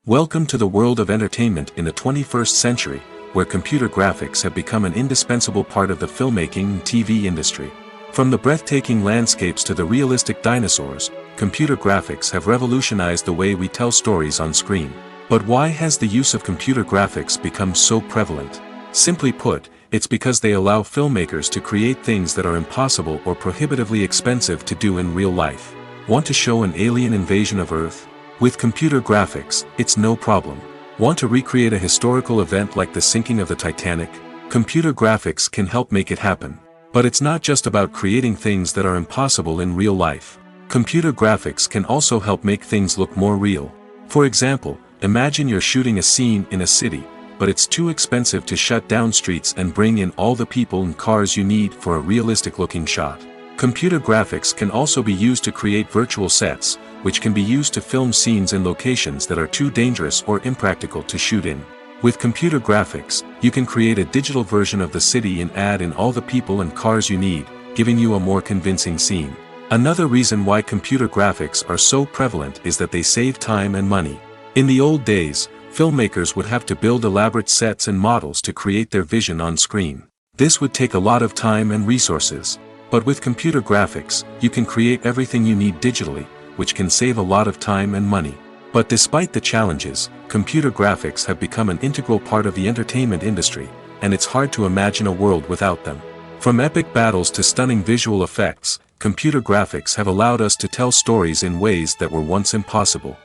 Welcome to the world of entertainment in the 21st century, where computer graphics have become an indispensable part of the filmmaking and TV industry. From the breathtaking landscapes to the realistic dinosaurs, computer graphics have revolutionized the way we tell stories on screen. But why has the use of computer graphics become so prevalent? Simply put, it's because they allow filmmakers to create things that are impossible or prohibitively expensive to do in real life. Want to show an alien invasion of Earth? With computer graphics, it's no problem. Want to recreate a historical event like the sinking of the Titanic? Computer graphics can help make it happen. But it's not just about creating things that are impossible in real life. Computer graphics can also help make things look more real. For example, imagine you're shooting a scene in a city, but it's too expensive to shut down streets and bring in all the people and cars you need for a realistic-looking shot. Computer graphics can also be used to create virtual sets, which can be used to film scenes in locations that are too dangerous or impractical to shoot in. With computer graphics, you can create a digital version of the city and add in all the people and cars you need, giving you a more convincing scene. Another reason why computer graphics are so prevalent is that they save time and money. In the old days, filmmakers would have to build elaborate sets and models to create their vision on screen. This would take a lot of time and resources. But with computer graphics, you can create everything you need digitally, which can save a lot of time and money. But despite the challenges, computer graphics have become an integral part of the entertainment industry, and it's hard to imagine a world without them. From epic battles to stunning visual effects, computer graphics have allowed us to tell stories in ways that were once impossible.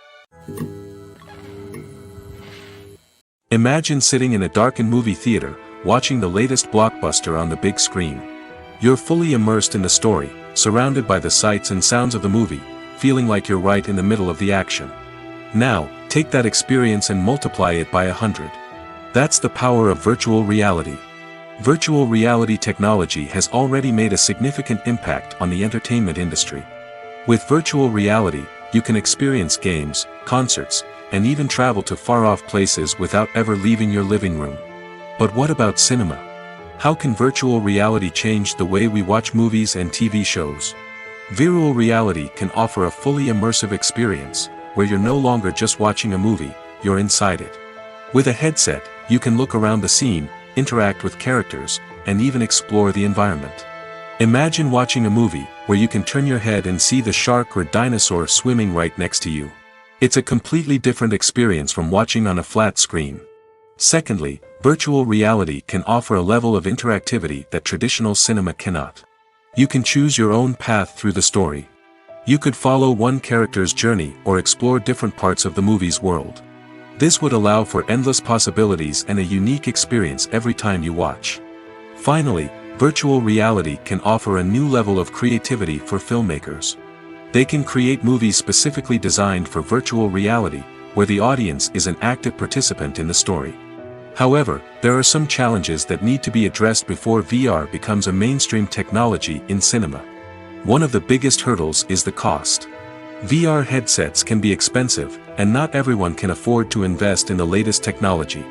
Imagine sitting in a darkened movie theater, watching the latest blockbuster on the big screen. You're fully immersed in the story, surrounded by the sights and sounds of the movie, feeling like you're right in the middle of the action. Now, take that experience and multiply it by 100. That's the power of virtual reality. Virtual reality technology has already made a significant impact on the entertainment industry. With virtual reality, you can experience games, concerts, and even travel to far-off places without ever leaving your living room. But what about cinema? How can virtual reality change the way we watch movies and TV shows? Virtual reality can offer a fully immersive experience, where you're no longer just watching a movie, you're inside it. With a headset, you can look around the scene, interact with characters, and even explore the environment. Imagine watching a movie where you can turn your head and see the shark or dinosaur swimming right next to you. It's a completely different experience from watching on a flat screen. Secondly, virtual reality can offer a level of interactivity that traditional cinema cannot. You can choose your own path through the story. You could follow one character's journey or explore different parts of the movie's world. This would allow for endless possibilities and a unique experience every time you watch. Finally, virtual reality can offer a new level of creativity for filmmakers. They can create movies specifically designed for virtual reality, where the audience is an active participant in the story. However, there are some challenges that need to be addressed before VR becomes a mainstream technology in cinema. One of the biggest hurdles is the cost. VR headsets can be expensive, and not everyone can afford to invest in the latest technology.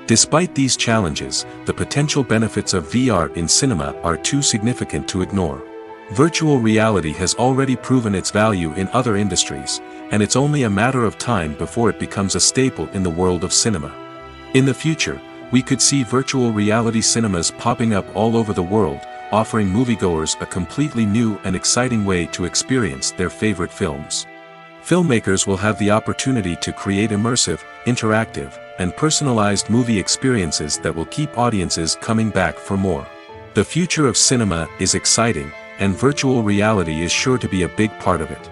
Despite these challenges, the potential benefits of VR in cinema are too significant to ignore. Virtual reality has already proven its value in other industries, and it's only a matter of time before it becomes a staple in the world of cinema. In the future, we could see virtual reality cinemas popping up all over the world, offering moviegoers a completely new and exciting way to experience their favorite films. Filmmakers will have the opportunity to create immersive, interactive, and personalized movie experiences that will keep audiences coming back for more. The future of cinema is exciting, and virtual reality is sure to be a big part of it.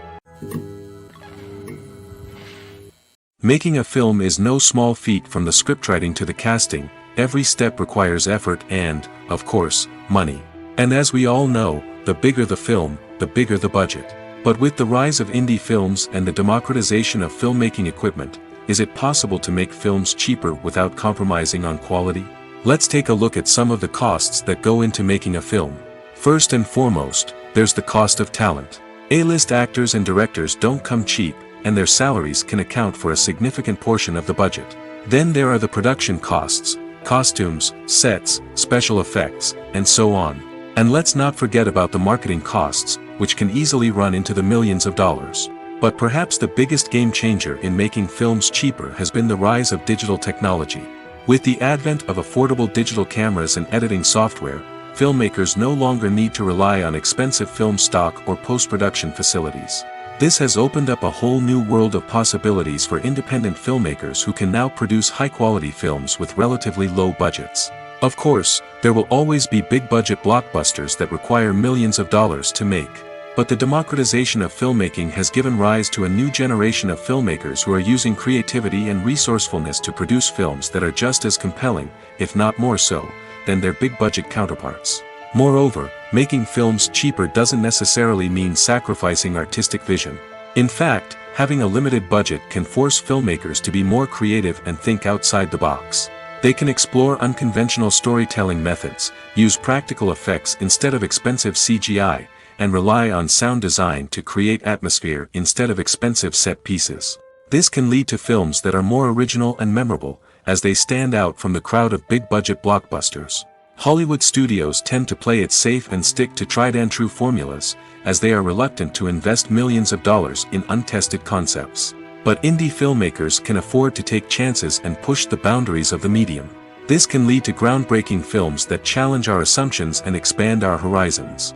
Making a film is no small feat. From the scriptwriting to the casting, every step requires effort and, of course, money. And as we all know, the bigger the film, the bigger the budget. But with the rise of indie films and the democratization of filmmaking equipment, is it possible to make films cheaper without compromising on quality? Let's take a look at some of the costs that go into making a film. First and foremost, there's the cost of talent. A-list actors and directors don't come cheap, and their salaries can account for a significant portion of the budget. Then there are the production costs, costumes, sets, special effects, and so on. And let's not forget about the marketing costs, which can easily run into the millions of dollars. But perhaps the biggest game changer in making films cheaper has been the rise of digital technology. With the advent of affordable digital cameras and editing software, filmmakers no longer need to rely on expensive film stock or post-production facilities. This has opened up a whole new world of possibilities for independent filmmakers who can now produce high-quality films with relatively low budgets. Of course, there will always be big-budget blockbusters that require millions of dollars to make. But the democratization of filmmaking has given rise to a new generation of filmmakers who are using creativity and resourcefulness to produce films that are just as compelling, if not more so, than their big-budget counterparts. Moreover, making films cheaper doesn't necessarily mean sacrificing artistic vision. In fact, having a limited budget can force filmmakers to be more creative and think outside the box. They can explore unconventional storytelling methods, use practical effects instead of expensive CGI, and rely on sound design to create atmosphere instead of expensive set pieces. This can lead to films that are more original and memorable, as they stand out from the crowd of big-budget blockbusters. Hollywood studios tend to play it safe and stick to tried-and-true formulas, as they are reluctant to invest millions of dollars in untested concepts. But indie filmmakers can afford to take chances and push the boundaries of the medium. This can lead to groundbreaking films that challenge our assumptions and expand our horizons.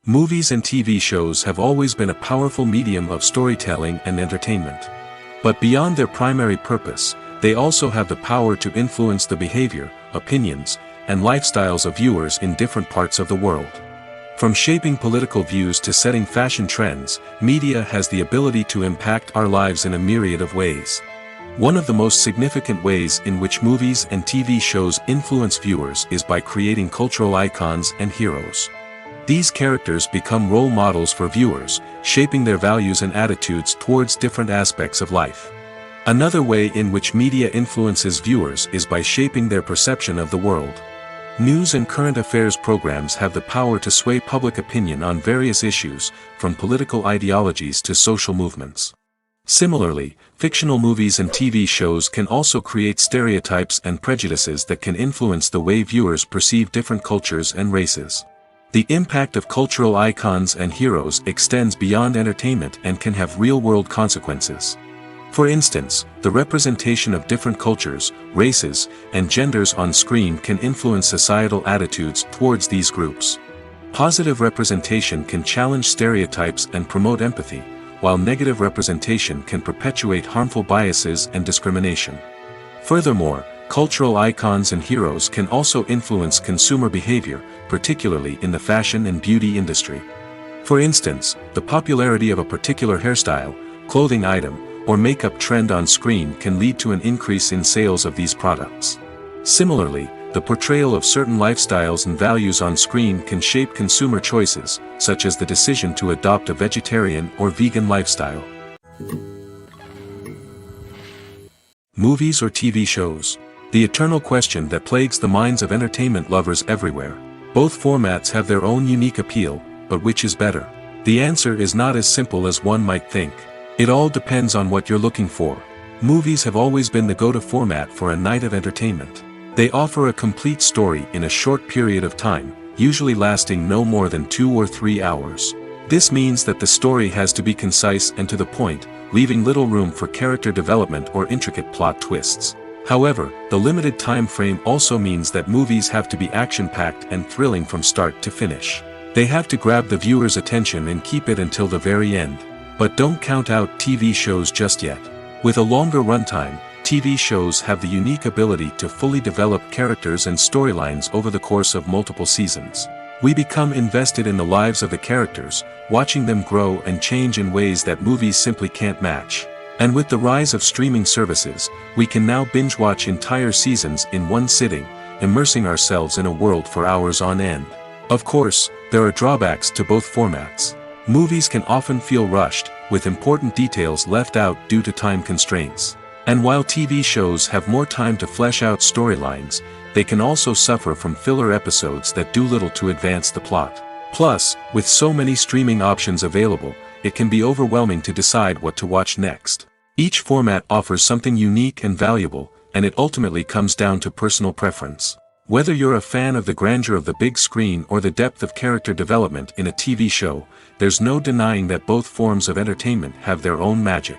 Movies and TV shows have always been a powerful medium of storytelling and entertainment. But beyond their primary purpose, they also have the power to influence the behavior, opinions, and lifestyles of viewers in different parts of the world. From shaping political views to setting fashion trends, media has the ability to impact our lives in a myriad of ways. One of the most significant ways in which movies and TV shows influence viewers is by creating cultural icons and heroes. These characters become role models for viewers, shaping their values and attitudes towards different aspects of life. Another way in which media influences viewers is by shaping their perception of the world. News and current affairs programs have the power to sway public opinion on various issues, from political ideologies to social movements. Similarly, fictional movies and TV shows can also create stereotypes and prejudices that can influence the way viewers perceive different cultures and races. The impact of cultural icons and heroes extends beyond entertainment and can have real-world consequences. For instance, the representation of different cultures, races, and genders on screen can influence societal attitudes towards these groups. Positive representation can challenge stereotypes and promote empathy, while negative representation can perpetuate harmful biases and discrimination. Furthermore, cultural icons and heroes can also influence consumer behavior, particularly in the fashion and beauty industry. For instance, the popularity of a particular hairstyle, clothing item, or makeup trend on screen can lead to an increase in sales of these products. Similarly, the portrayal of certain lifestyles and values on screen can shape consumer choices, such as the decision to adopt a vegetarian or vegan lifestyle. Movies or TV shows? The eternal question that plagues the minds of entertainment lovers everywhere. Both formats have their own unique appeal, but which is better? The answer is not as simple as one might think. It all depends on what you're looking for. Movies have always been the go-to format for a night of entertainment. They offer a complete story in a short period of time, usually lasting no more than 2 or 3 hours. This means that the story has to be concise and to the point, leaving little room for character development or intricate plot twists. However, the limited time frame also means that movies have to be action-packed and thrilling from start to finish. They have to grab the viewer's attention and keep it until the very end. But don't count out TV shows just yet. With a longer runtime, TV shows have the unique ability to fully develop characters and storylines over the course of multiple seasons. We become invested in the lives of the characters, watching them grow and change in ways that movies simply can't match. And with the rise of streaming services, we can now binge-watch entire seasons in one sitting, immersing ourselves in a world for hours on end. Of course, there are drawbacks to both formats. Movies can often feel rushed, with important details left out due to time constraints. And while TV shows have more time to flesh out storylines, they can also suffer from filler episodes that do little to advance the plot. Plus, with so many streaming options available, it can be overwhelming to decide what to watch next. Each format offers something unique and valuable, and it ultimately comes down to personal preference. Whether you're a fan of the grandeur of the big screen or the depth of character development in a TV show, there's no denying that both forms of entertainment have their own magic.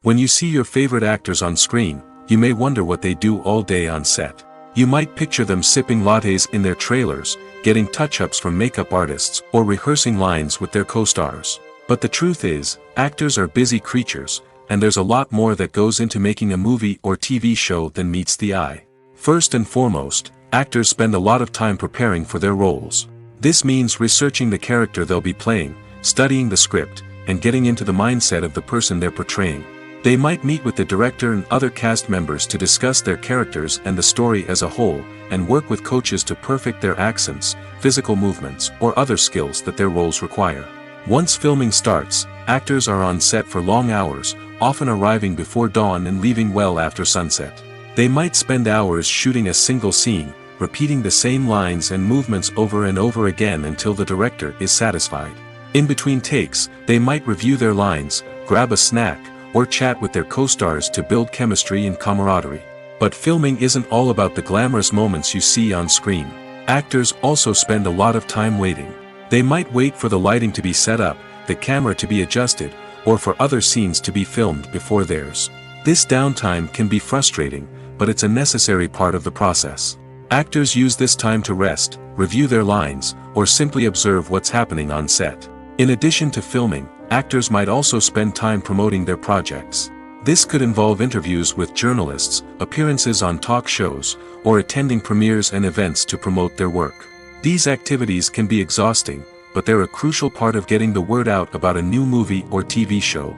When you see your favorite actors on screen, you may wonder what they do all day on set. You might picture them sipping lattes in their trailers, getting touch-ups from makeup artists, or rehearsing lines with their co-stars. But the truth is, actors are busy creatures, and there's a lot more that goes into making a movie or TV show than meets the eye. First and foremost, actors spend a lot of time preparing for their roles. This means researching the character they'll be playing, studying the script, and getting into the mindset of the person they're portraying. They might meet with the director and other cast members to discuss their characters and the story as a whole, and work with coaches to perfect their accents, physical movements, or other skills that their roles require. Once filming starts, actors are on set for long hours, often arriving before dawn and leaving well after sunset. They might spend hours shooting a single scene, repeating the same lines and movements over and over again until the director is satisfied. In between takes, they might review their lines, grab a snack, or chat with their co-stars to build chemistry and camaraderie. But filming isn't all about the glamorous moments you see on screen. Actors also spend a lot of time waiting. They might wait for the lighting to be set up, the camera to be adjusted, or for other scenes to be filmed before theirs. This downtime can be frustrating, but it's a necessary part of the process. Actors use this time to rest, review their lines, or simply observe what's happening on set. In addition to filming, actors might also spend time promoting their projects. This could involve interviews with journalists, appearances on talk shows, or attending premieres and events to promote their work. These activities can be exhausting, but they're a crucial part of getting the word out about a new movie or TV show.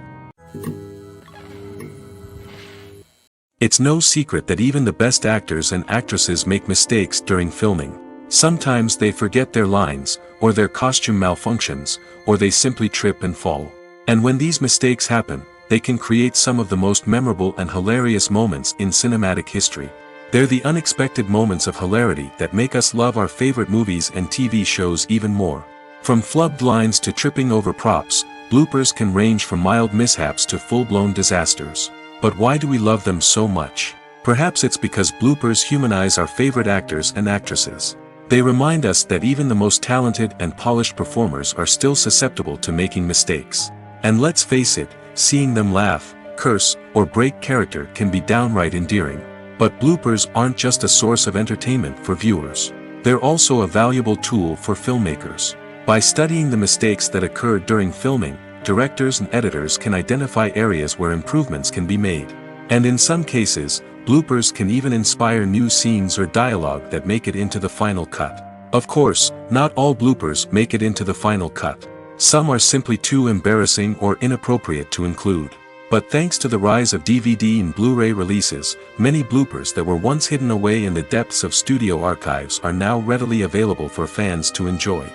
It's no secret that even the best actors and actresses make mistakes during filming. Sometimes they forget their lines, or their costume malfunctions, or they simply trip and fall. And when these mistakes happen, they can create some of the most memorable and hilarious moments in cinematic history. They're the unexpected moments of hilarity that make us love our favorite movies and TV shows even more. From flubbed lines to tripping over props, bloopers can range from mild mishaps to full-blown disasters. But why do we love them so much? Perhaps it's because bloopers humanize our favorite actors and actresses. They remind us that even the most talented and polished performers are still susceptible to making mistakes. And let's face it, seeing them laugh, curse, or break character can be downright endearing. But bloopers aren't just a source of entertainment for viewers. They're also a valuable tool for filmmakers. By studying the mistakes that occurred during filming, directors and editors can identify areas where improvements can be made. And in some cases, bloopers can even inspire new scenes or dialogue that make it into the final cut. Of course, not all bloopers make it into the final cut. Some are simply too embarrassing or inappropriate to include. But thanks to the rise of DVD and Blu-ray releases, many bloopers that were once hidden away in the depths of studio archives are now readily available for fans to enjoy.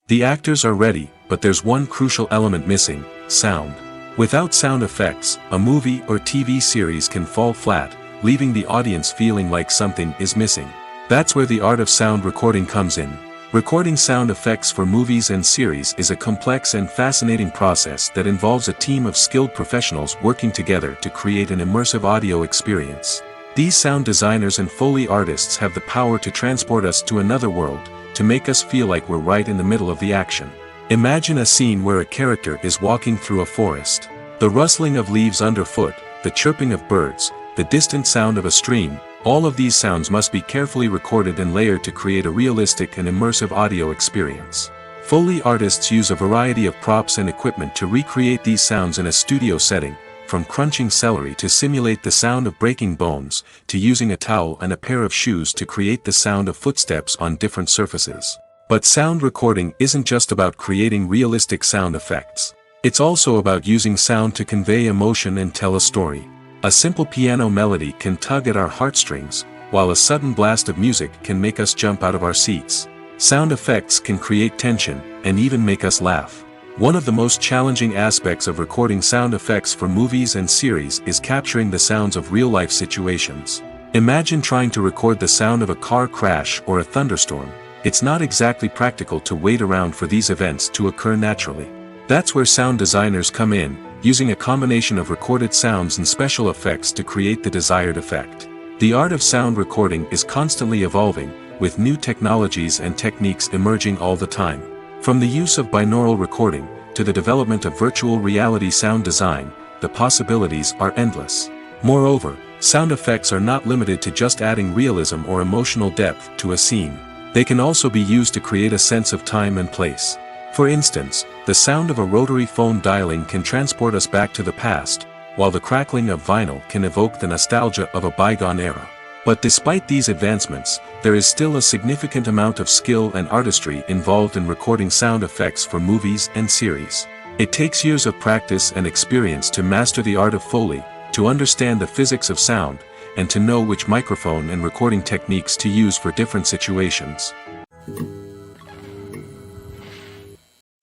The actors are ready, but there's one crucial element missing: sound. Without sound effects, a movie or TV series can fall flat, leaving the audience feeling like something is missing. That's where the art of sound recording comes in. Recording sound effects for movies and series is a complex and fascinating process that involves a team of skilled professionals working together to create an immersive audio experience. These sound designers and Foley artists have the power to transport us to another world, to make us feel like we're right in the middle of the action. Imagine a scene where a character is walking through a forest. The rustling of leaves underfoot, the chirping of birds, the distant sound of a stream, all of these sounds must be carefully recorded and layered to create a realistic and immersive audio experience. Foley artists use a variety of props and equipment to recreate these sounds in a studio setting, from crunching celery to simulate the sound of breaking bones, to using a towel and a pair of shoes to create the sound of footsteps on different surfaces. But sound recording isn't just about creating realistic sound effects. It's also about using sound to convey emotion and tell a story. A simple piano melody can tug at our heartstrings, while a sudden blast of music can make us jump out of our seats. Sound effects can create tension, and even make us laugh. One of the most challenging aspects of recording sound effects for movies and series is capturing the sounds of real-life situations. Imagine trying to record the sound of a car crash or a thunderstorm. It's not exactly practical to wait around for these events to occur naturally. That's where sound designers come in, using a combination of recorded sounds and special effects to create the desired effect. The art of sound recording is constantly evolving, with new technologies and techniques emerging all the time. From the use of binaural recording, to the development of virtual reality sound design, the possibilities are endless. Moreover, sound effects are not limited to just adding realism or emotional depth to a scene. They can also be used to create a sense of time and place. For instance, the sound of a rotary phone dialing can transport us back to the past, while the crackling of vinyl can evoke the nostalgia of a bygone era. But despite these advancements, there is still a significant amount of skill and artistry involved in recording sound effects for movies and series. It takes years of practice and experience to master the art of Foley, to understand the physics of sound, and to know which microphone and recording techniques to use for different situations.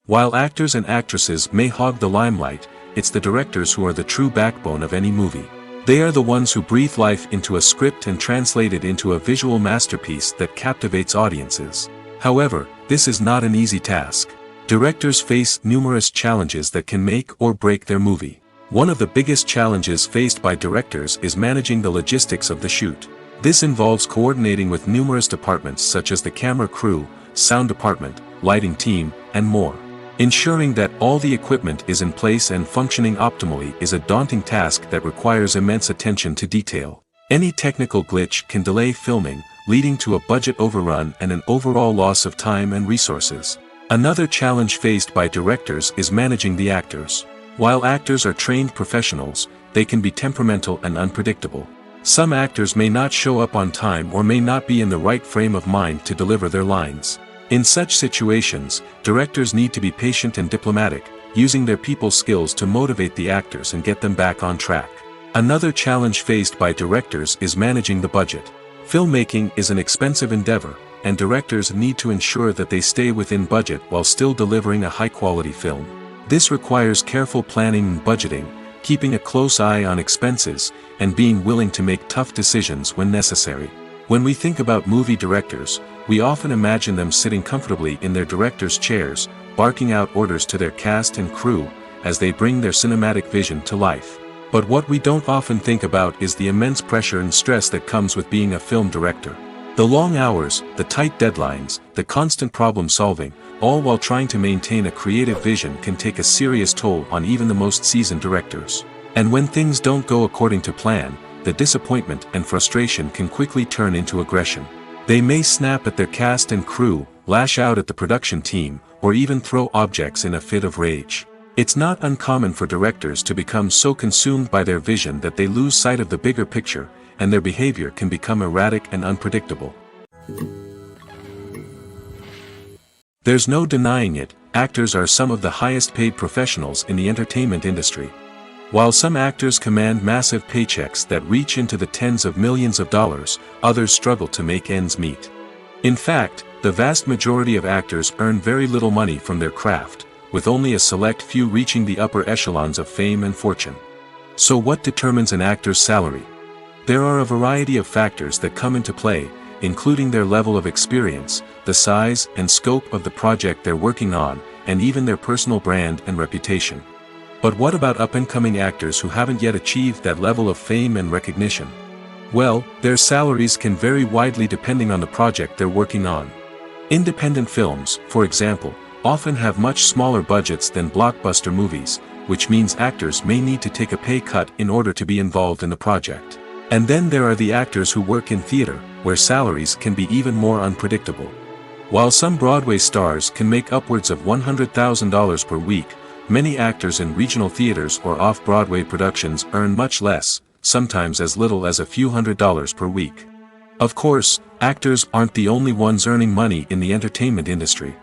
While actors and actresses may hog the limelight, it's the directors who are the true backbone of any movie. They are the ones who breathe life into a script and translate it into a visual masterpiece that captivates audiences. However, this is not an easy task. Directors face numerous challenges that can make or break their movie. One of the biggest challenges faced by directors is managing the logistics of the shoot. This involves coordinating with numerous departments such as the camera crew, sound department, lighting team, and more. Ensuring that all the equipment is in place and functioning optimally is a daunting task that requires immense attention to detail. Any technical glitch can delay filming, leading to a budget overrun and an overall loss of time and resources. Another challenge faced by directors is managing the actors. While actors are trained professionals, they can be temperamental and unpredictable. Some actors may not show up on time or may not be in the right frame of mind to deliver their lines. In such situations, directors need to be patient and diplomatic, using their people skills to motivate the actors and get them back on track. Another challenge faced by directors is managing the budget. Filmmaking is an expensive endeavor, and directors need to ensure that they stay within budget while still delivering a high-quality film. This requires careful planning and budgeting, keeping a close eye on expenses, and being willing to make tough decisions when necessary. When we think about movie directors, we often imagine them sitting comfortably in their director's chairs, barking out orders to their cast and crew, as they bring their cinematic vision to life. But what we don't often think about is the immense pressure and stress that comes with being a film director. The long hours, the tight deadlines, the constant problem solving, all while trying to maintain a creative vision can take a serious toll on even the most seasoned directors. And when things don't go according to plan, the disappointment and frustration can quickly turn into aggression. They may snap at their cast and crew, lash out at the production team, or even throw objects in a fit of rage. It's not uncommon for directors to become so consumed by their vision that they lose sight of the bigger picture, and their behavior can become erratic and unpredictable. There's no denying it, actors are some of the highest paid professionals in the entertainment industry. While some actors command massive paychecks that reach into the tens of millions of dollars, others struggle to make ends meet. In fact, the vast majority of actors earn very little money from their craft, with only a select few reaching the upper echelons of fame and fortune. So what determines an actor's salary? There are a variety of factors that come into play, including their level of experience, the size and scope of the project they're working on, and even their personal brand and reputation. But what about up-and-coming actors who haven't yet achieved that level of fame and recognition? Well, their salaries can vary widely depending on the project they're working on. Independent films, for example, often have much smaller budgets than blockbuster movies, which means actors may need to take a pay cut in order to be involved in the project. And then there are the actors who work in theater, where salaries can be even more unpredictable. While some Broadway stars can make upwards of $100,000 per week, many actors in regional theaters or off-Broadway productions earn much less, sometimes as little as a few $100s per week. Of course, actors aren't the only ones earning money in the entertainment industry.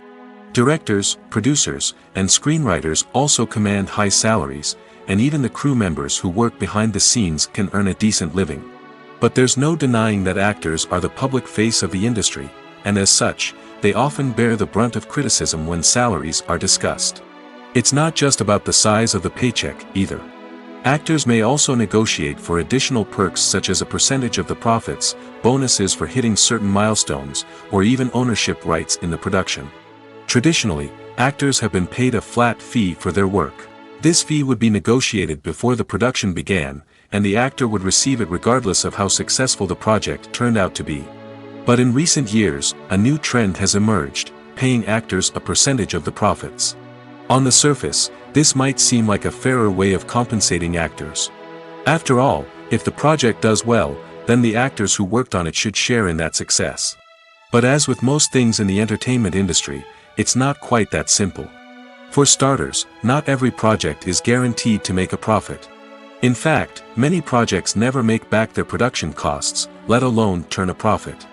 Directors, producers, and screenwriters also command high salaries, and even the crew members who work behind the scenes can earn a decent living. But there's no denying that actors are the public face of the industry, and as such, they often bear the brunt of criticism when salaries are discussed. It's not just about the size of the paycheck, either. Actors may also negotiate for additional perks such as a percentage of the profits, bonuses for hitting certain milestones, or even ownership rights in the production. Traditionally, actors have been paid a flat fee for their work. This fee would be negotiated before the production began, and the actor would receive it regardless of how successful the project turned out to be. But in recent years, a new trend has emerged, paying actors a percentage of the profits. On the surface, this might seem like a fairer way of compensating actors. After all, if the project does well, then the actors who worked on it should share in that success. But as with most things in the entertainment industry, it's not quite that simple. For starters, not every project is guaranteed to make a profit. In fact, many projects never make back their production costs, let alone turn a profit.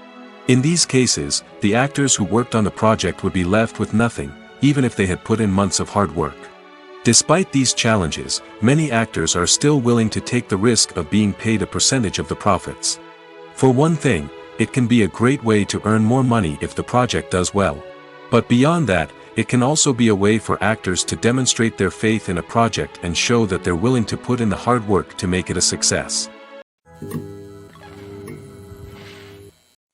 In these cases, the actors who worked on the project would be left with nothing, even if they had put in months of hard work. Despite these challenges, many actors are still willing to take the risk of being paid a percentage of the profits. For one thing, it can be a great way to earn more money if the project does well. But beyond that, it can also be a way for actors to demonstrate their faith in a project and show that they're willing to put in the hard work to make it a success.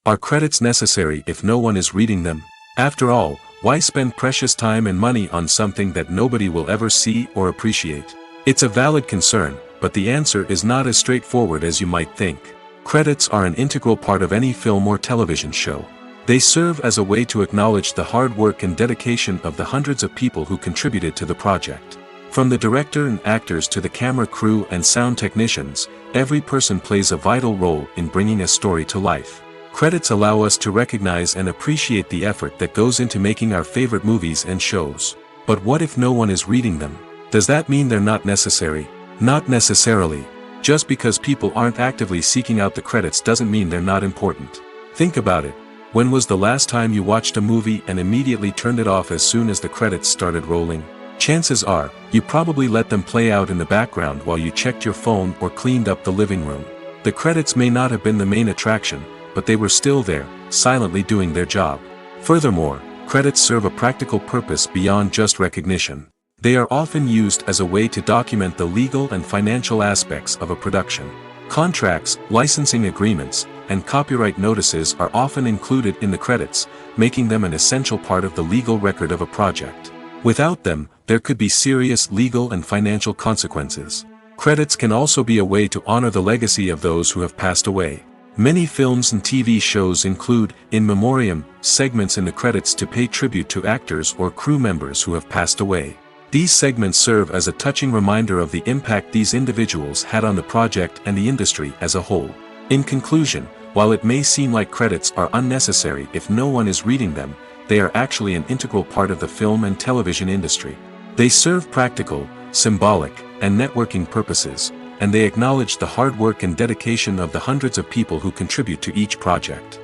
Are credits necessary if no one is reading them? After all, why spend precious time and money on something that nobody will ever see or appreciate? It's a valid concern, but the answer is not as straightforward as you might think. Credits are an integral part of any film or television show. They serve as a way to acknowledge the hard work and dedication of the hundreds of people who contributed to the project. From the director and actors to the camera crew and sound technicians, every person plays a vital role in bringing a story to life. Credits allow us to recognize and appreciate the effort that goes into making our favorite movies and shows. But what if no one is reading them? Does that mean they're not necessary? Not necessarily. Just because people aren't actively seeking out the credits doesn't mean they're not important. Think about it. When was the last time you watched a movie and immediately turned it off as soon as the credits started rolling? Chances are, you probably let them play out in the background while you checked your phone or cleaned up the living room. The credits may not have been the main attraction, but they were still there, silently doing their job. Furthermore, credits serve a practical purpose beyond just recognition. They are often used as a way to document the legal and financial aspects of a production. Contracts, licensing agreements, and copyright notices are often included in the credits, making them an essential part of the legal record of a project. Without them, there could be serious legal and financial consequences. Credits can also be a way to honor the legacy of those who have passed away. Many films and TV shows include, in memoriam, segments in the credits to pay tribute to actors or crew members who have passed away. These segments serve as a touching reminder of the impact these individuals had on the project and the industry as a whole. In conclusion, while it may seem like credits are unnecessary if no one is reading them, they are actually an integral part of the film and television industry. They serve practical, symbolic, and networking purposes, and they acknowledge the hard work and dedication of the hundreds of people who contribute to each project.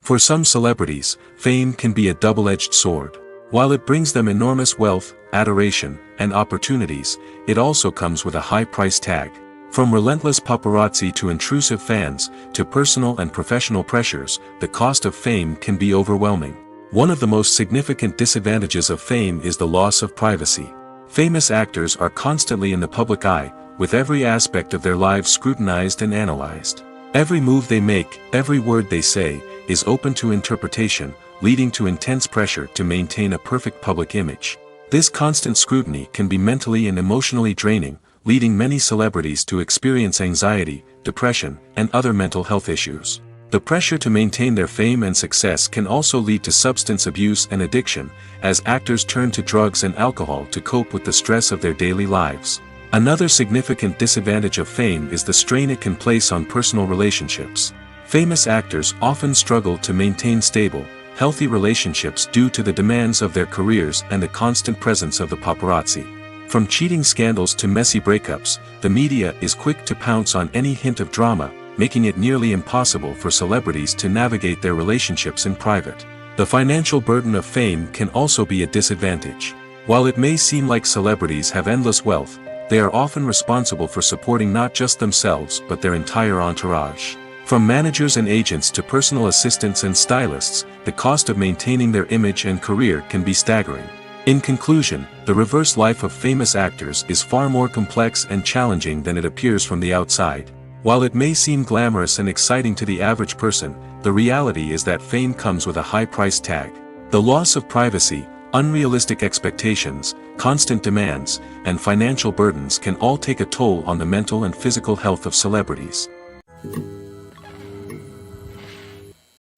For some celebrities, fame can be a double-edged sword. While it brings them enormous wealth, adoration, and opportunities, it also comes with a high price tag. From relentless paparazzi to intrusive fans, to personal and professional pressures, the cost of fame can be overwhelming. One of the most significant disadvantages of fame is the loss of privacy. Famous actors are constantly in the public eye, with every aspect of their lives scrutinized and analyzed. Every move they make, every word they say, is open to interpretation, leading to intense pressure to maintain a perfect public image. This constant scrutiny can be mentally and emotionally draining, leading many celebrities to experience anxiety, depression, and other mental health issues. The pressure to maintain their fame and success can also lead to substance abuse and addiction, as actors turn to drugs and alcohol to cope with the stress of their daily lives. Another significant disadvantage of fame is the strain it can place on personal relationships. Famous actors often struggle to maintain stable, healthy relationships due to the demands of their careers and the constant presence of the paparazzi. From cheating scandals to messy breakups, the media is quick to pounce on any hint of drama, making it nearly impossible for celebrities to navigate their relationships in private. The financial burden of fame can also be a disadvantage. While it may seem like celebrities have endless wealth, they are often responsible for supporting not just themselves but their entire entourage. From managers and agents to personal assistants and stylists, the cost of maintaining their image and career can be staggering. In conclusion, the reverse life of famous actors is far more complex and challenging than it appears from the outside. While it may seem glamorous and exciting to the average person, the reality is that fame comes with a high price tag. The loss of privacy, unrealistic expectations, constant demands, and financial burdens can all take a toll on the mental and physical health of celebrities.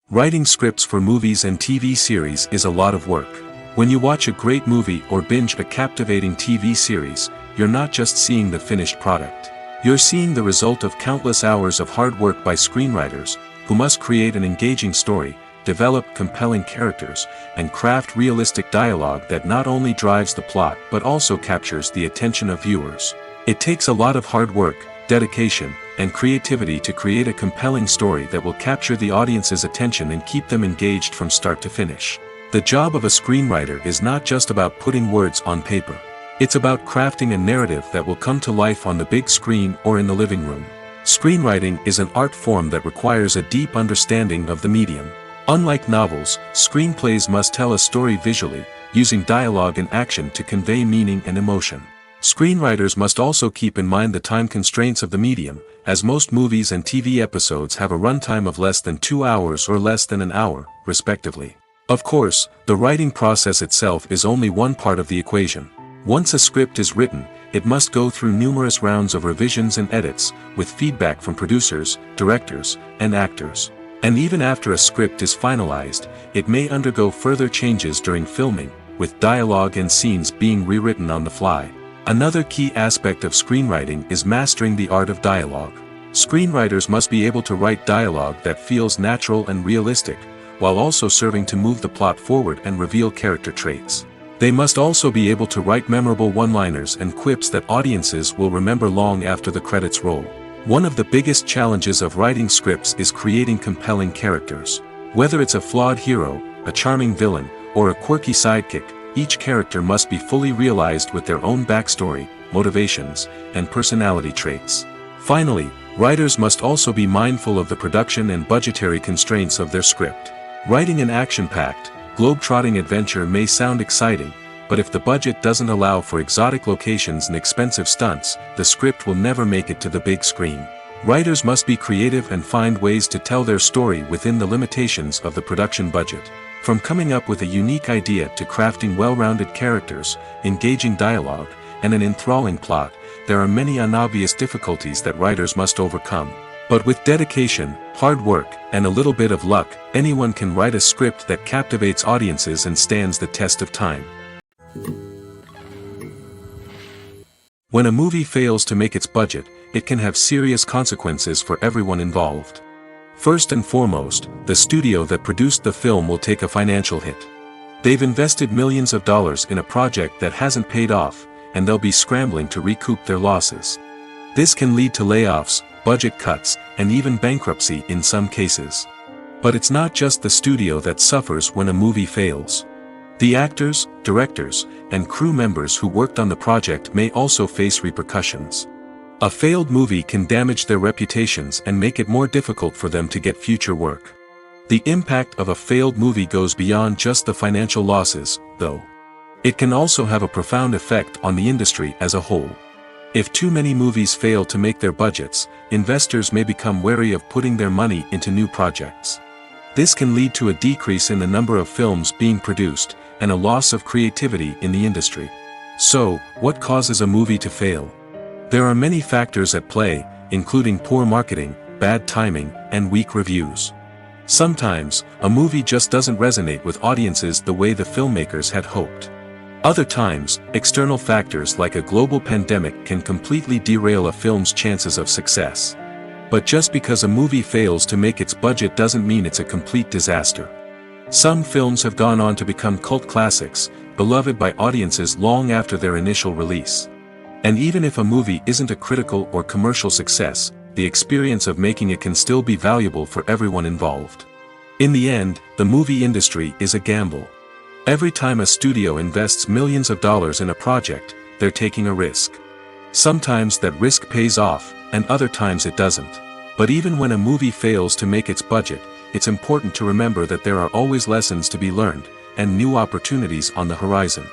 Writing scripts for movies and TV series is a lot of work. When you watch a great movie or binge a captivating TV series, you're not just seeing the finished product. You're seeing the result of countless hours of hard work by screenwriters, who must create an engaging story, develop compelling characters, and craft realistic dialogue that not only drives the plot but also captures the attention of viewers. It takes a lot of hard work, dedication, and creativity to create a compelling story that will capture the audience's attention and keep them engaged from start to finish. The job of a screenwriter is not just about putting words on paper. It's about crafting a narrative that will come to life on the big screen or in the living room. Screenwriting is an art form that requires a deep understanding of the medium. Unlike novels, screenplays must tell a story visually, using dialogue and action to convey meaning and emotion. Screenwriters must also keep in mind the time constraints of the medium, as most movies and TV episodes have a runtime of less than 2 hours or less than an hour, respectively. Of course, the writing process itself is only one part of the equation. Once a script is written, it must go through numerous rounds of revisions and edits, with feedback from producers, directors, and actors. And even after a script is finalized, it may undergo further changes during filming, with dialogue and scenes being rewritten on the fly. Another key aspect of screenwriting is mastering the art of dialogue. Screenwriters must be able to write dialogue that feels natural and realistic, while also serving to move the plot forward and reveal character traits. They must also be able to write memorable one-liners and quips that audiences will remember long after the credits roll. One of the biggest challenges of writing scripts is creating compelling characters. Whether it's a flawed hero, a charming villain, or a quirky sidekick, each character must be fully realized with their own backstory, motivations, and personality traits. Finally, writers must also be mindful of the production and budgetary constraints of their script. Writing an action-packed, globe-trotting adventure may sound exciting, but if the budget doesn't allow for exotic locations and expensive stunts, the script will never make it to the big screen. Writers must be creative and find ways to tell their story within the limitations of the production budget. From coming up with a unique idea to crafting well-rounded characters, engaging dialogue, and an enthralling plot, there are many unobvious difficulties that writers must overcome. But with dedication, hard work, and a little bit of luck, anyone can write a script that captivates audiences and stands the test of time. When a movie fails to make its budget, it can have serious consequences for everyone involved. First and foremost, the studio that produced the film will take a financial hit. They've invested millions of dollars in a project that hasn't paid off, and they'll be scrambling to recoup their losses. This can lead to layoffs, budget cuts, and even bankruptcy in some cases. But it's not just the studio that suffers when a movie fails. The actors, directors, and crew members who worked on the project may also face repercussions. A failed movie can damage their reputations and make it more difficult for them to get future work. The impact of a failed movie goes beyond just the financial losses, though. It can also have a profound effect on the industry as a whole. If too many movies fail to make their budgets, investors may become wary of putting their money into new projects. This can lead to a decrease in the number of films being produced, and a loss of creativity in the industry. So, what causes a movie to fail? There are many factors at play, including poor marketing, bad timing, and weak reviews. Sometimes, a movie just doesn't resonate with audiences the way the filmmakers had hoped. Other times, external factors like a global pandemic can completely derail a film's chances of success. But just because a movie fails to make its budget doesn't mean it's a complete disaster. Some films have gone on to become cult classics, beloved by audiences long after their initial release. And even if a movie isn't a critical or commercial success, the experience of making it can still be valuable for everyone involved. In the end, the movie industry is a gamble. Every time a studio invests millions of dollars in a project, they're taking a risk. Sometimes that risk pays off, and other times it doesn't. But even when a movie fails to make its budget, it's important to remember that there are always lessons to be learned, and new opportunities on the horizon.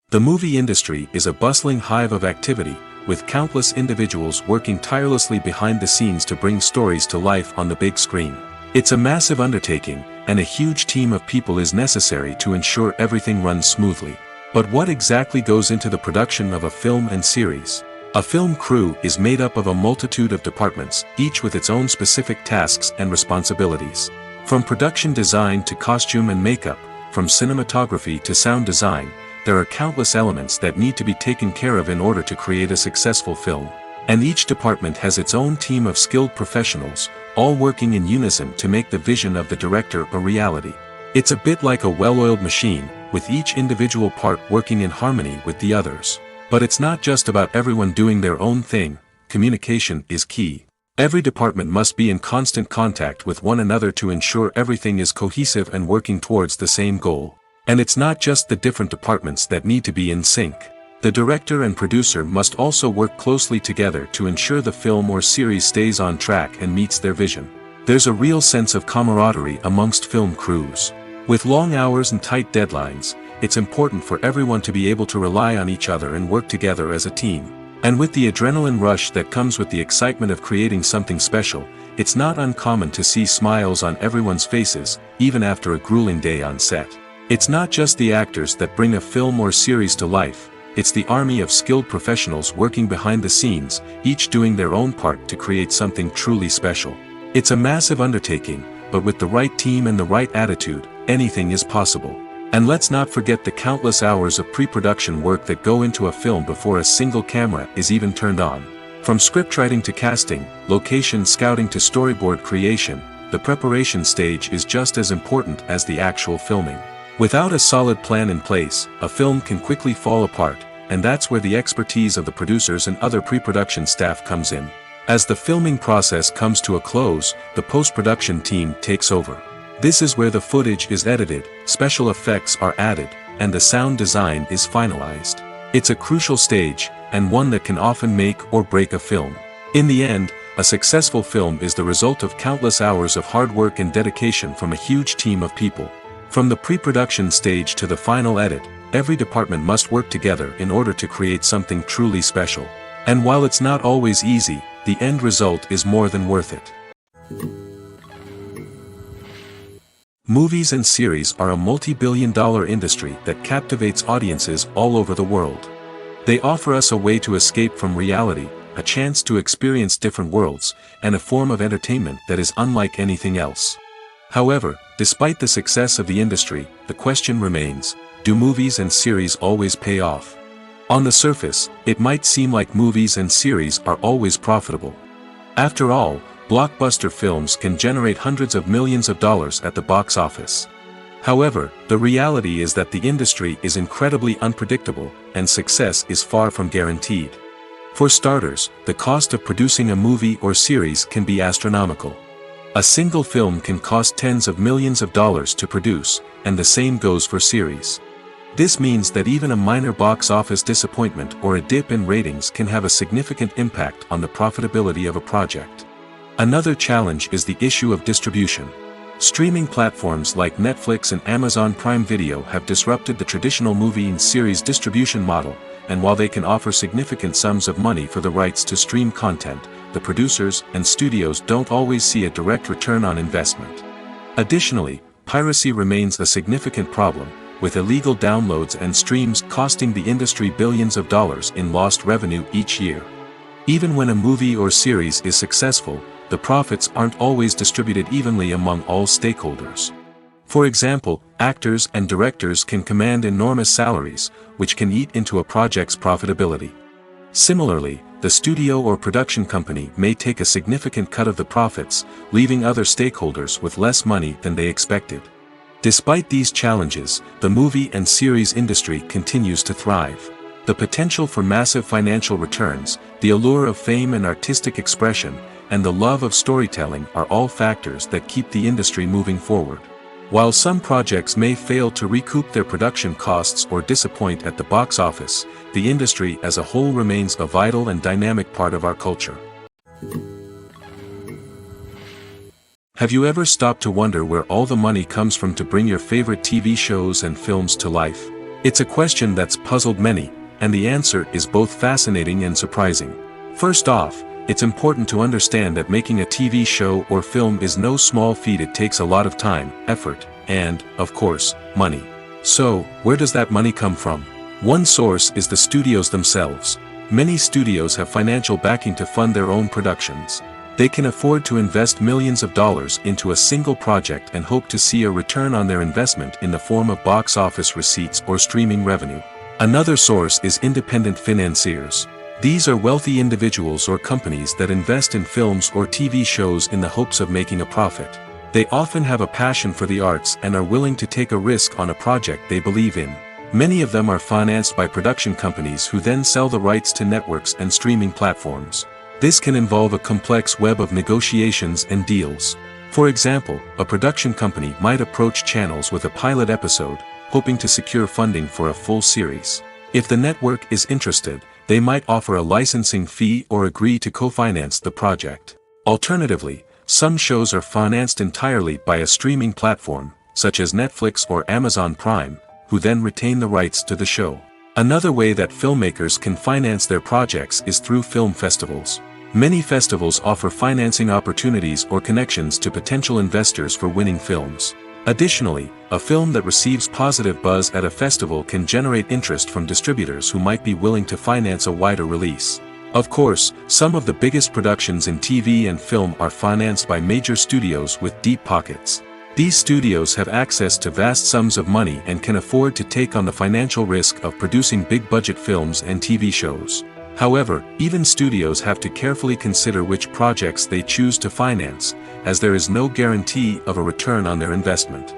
The movie industry is a bustling hive of activity, with countless individuals working tirelessly behind the scenes to bring stories to life on the big screen. It's a massive undertaking, and a huge team of people is necessary to ensure everything runs smoothly. But what exactly goes into the production of a film and series? A film crew is made up of a multitude of departments, each with its own specific tasks and responsibilities. From production design to costume and makeup, from cinematography to sound design, there are countless elements that need to be taken care of in order to create a successful film. And each department has its own team of skilled professionals, all working in unison to make the vision of the director a reality. It's a bit like a well-oiled machine, with each individual part working in harmony with the others. But it's not just about everyone doing their own thing. Communication is key. Every department must be in constant contact with one another to ensure everything is cohesive and working towards the same goal. And it's not just the different departments that need to be in sync. The director and producer must also work closely together to ensure the film or series stays on track and meets their vision. There's a real sense of camaraderie amongst film crews. With long hours and tight deadlines, it's important for everyone to be able to rely on each other and work together as a team. And with the adrenaline rush that comes with the excitement of creating something special, it's not uncommon to see smiles on everyone's faces, even after a grueling day on set. It's not just the actors that bring a film or series to life, it's the army of skilled professionals working behind the scenes, each doing their own part to create something truly special. It's a massive undertaking, but with the right team and the right attitude, anything is possible. And let's not forget the countless hours of pre-production work that go into a film before a single camera is even turned on. From scriptwriting to casting, location scouting to storyboard creation, the preparation stage is just as important as the actual filming. Without a solid plan in place, a film can quickly fall apart, and that's where the expertise of the producers and other pre-production staff comes in. As the filming process comes to a close, the post-production team takes over. This is where the footage is edited, special effects are added, and the sound design is finalized. It's a crucial stage, and one that can often make or break a film. In the end, a successful film is the result of countless hours of hard work and dedication from a huge team of people. From the pre-production stage to the final edit, every department must work together in order to create something truly special. And while it's not always easy, the end result is more than worth it. Movies and series are a multi-billion-dollar industry that captivates audiences all over the world. They offer us a way to escape from reality, a chance to experience different worlds, and a form of entertainment that is unlike anything else. However, despite the success of the industry, the question remains, do movies and series always pay off? On the surface, it might seem like movies and series are always profitable. After all, blockbuster films can generate hundreds of millions of dollars at the box office. However, the reality is that the industry is incredibly unpredictable, and success is far from guaranteed. For starters, the cost of producing a movie or series can be astronomical. A single film can cost tens of millions of dollars to produce, and the same goes for series. This means that even a minor box office disappointment or a dip in ratings can have a significant impact on the profitability of a project. Another challenge is the issue of distribution. Streaming platforms like Netflix and Amazon Prime Video have disrupted the traditional movie and series distribution model, and while they can offer significant sums of money for the rights to stream content, the producers and studios don't always see a direct return on investment. Additionally, piracy remains a significant problem, with illegal downloads and streams costing the industry billions of dollars in lost revenue each year. Even when a movie or series is successful, the profits aren't always distributed evenly among all stakeholders. For example, actors and directors can command enormous salaries, which can eat into a project's profitability. Similarly, the studio or production company may take a significant cut of the profits, leaving other stakeholders with less money than they expected. Despite these challenges, the movie and series industry continues to thrive. The potential for massive financial returns, the allure of fame and artistic expression, and the love of storytelling are all factors that keep the industry moving forward. While some projects may fail to recoup their production costs or disappoint at the box office, the industry as a whole remains a vital and dynamic part of our culture. Have you ever stopped to wonder where all the money comes from to bring your favorite TV shows and films to life? It's a question that's puzzled many, and the answer is both fascinating and surprising. First off, it's important to understand that making a TV show or film is no small feat. It takes a lot of time, effort, and, of course, money. So, where does that money come from? One source is the studios themselves. Many studios have financial backing to fund their own productions. They can afford to invest millions of dollars into a single project and hope to see a return on their investment in the form of box office receipts or streaming revenue. Another source is independent financiers. These are wealthy individuals or companies that invest in films or TV shows in the hopes of making a profit. They often have a passion for the arts and are willing to take a risk on a project they believe in. Many of them are financed by production companies who then sell the rights to networks and streaming platforms. This can involve a complex web of negotiations and deals. For example, a production company might approach channels with a pilot episode, hoping to secure funding for a full series. If the network is interested, they might offer a licensing fee or agree to co-finance the project. Alternatively, some shows are financed entirely by a streaming platform, such as Netflix or Amazon Prime, who then retain the rights to the show. Another way that filmmakers can finance their projects is through film festivals. Many festivals offer financing opportunities or connections to potential investors for winning films. Additionally, a film that receives positive buzz at a festival can generate interest from distributors who might be willing to finance a wider release. Of course, some of the biggest productions in TV and film are financed by major studios with deep pockets. These studios have access to vast sums of money and can afford to take on the financial risk of producing big-budget films and TV shows. However, even studios have to carefully consider which projects they choose to finance, as there is no guarantee of a return on their investment.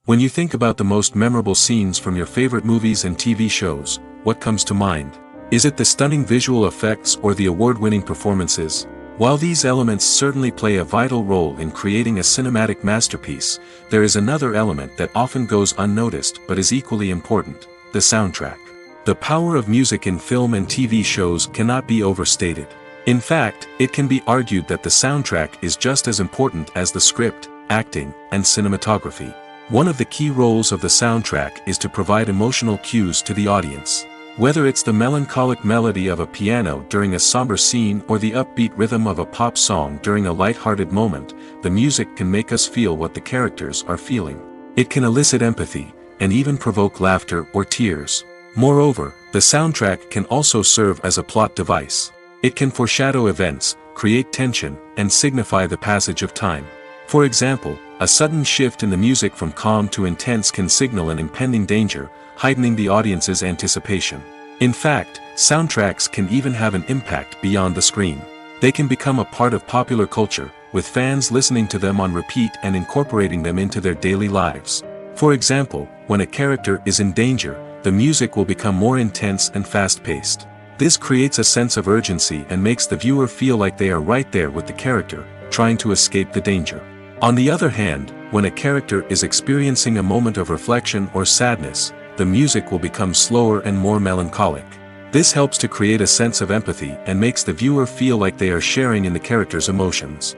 When you think about the most memorable scenes from your favorite movies and TV shows, what comes to mind? Is it the stunning visual effects or the award-winning performances? While these elements certainly play a vital role in creating a cinematic masterpiece, there is another element that often goes unnoticed but is equally important: the soundtrack. The power of music in film and TV shows cannot be overstated. In fact, it can be argued that the soundtrack is just as important as the script, acting, and cinematography. One of the key roles of the soundtrack is to provide emotional cues to the audience. Whether it's the melancholic melody of a piano during a somber scene or the upbeat rhythm of a pop song during a light-hearted moment, the music can make us feel what the characters are feeling. It can elicit empathy, and even provoke laughter or tears. Moreover, the soundtrack can also serve as a plot device. It can foreshadow events, create tension, and signify the passage of time. For example, a sudden shift in the music from calm to intense can signal an impending danger, heightening the audience's anticipation. In fact, soundtracks can even have an impact beyond the screen. They can become a part of popular culture, with fans listening to them on repeat and incorporating them into their daily lives. For example, when a character is in danger, the music will become more intense and fast-paced. This creates a sense of urgency and makes the viewer feel like they are right there with the character, trying to escape the danger. On the other hand, when a character is experiencing a moment of reflection or sadness, the music will become slower and more melancholic. This helps to create a sense of empathy and makes the viewer feel like they are sharing in the character's emotions.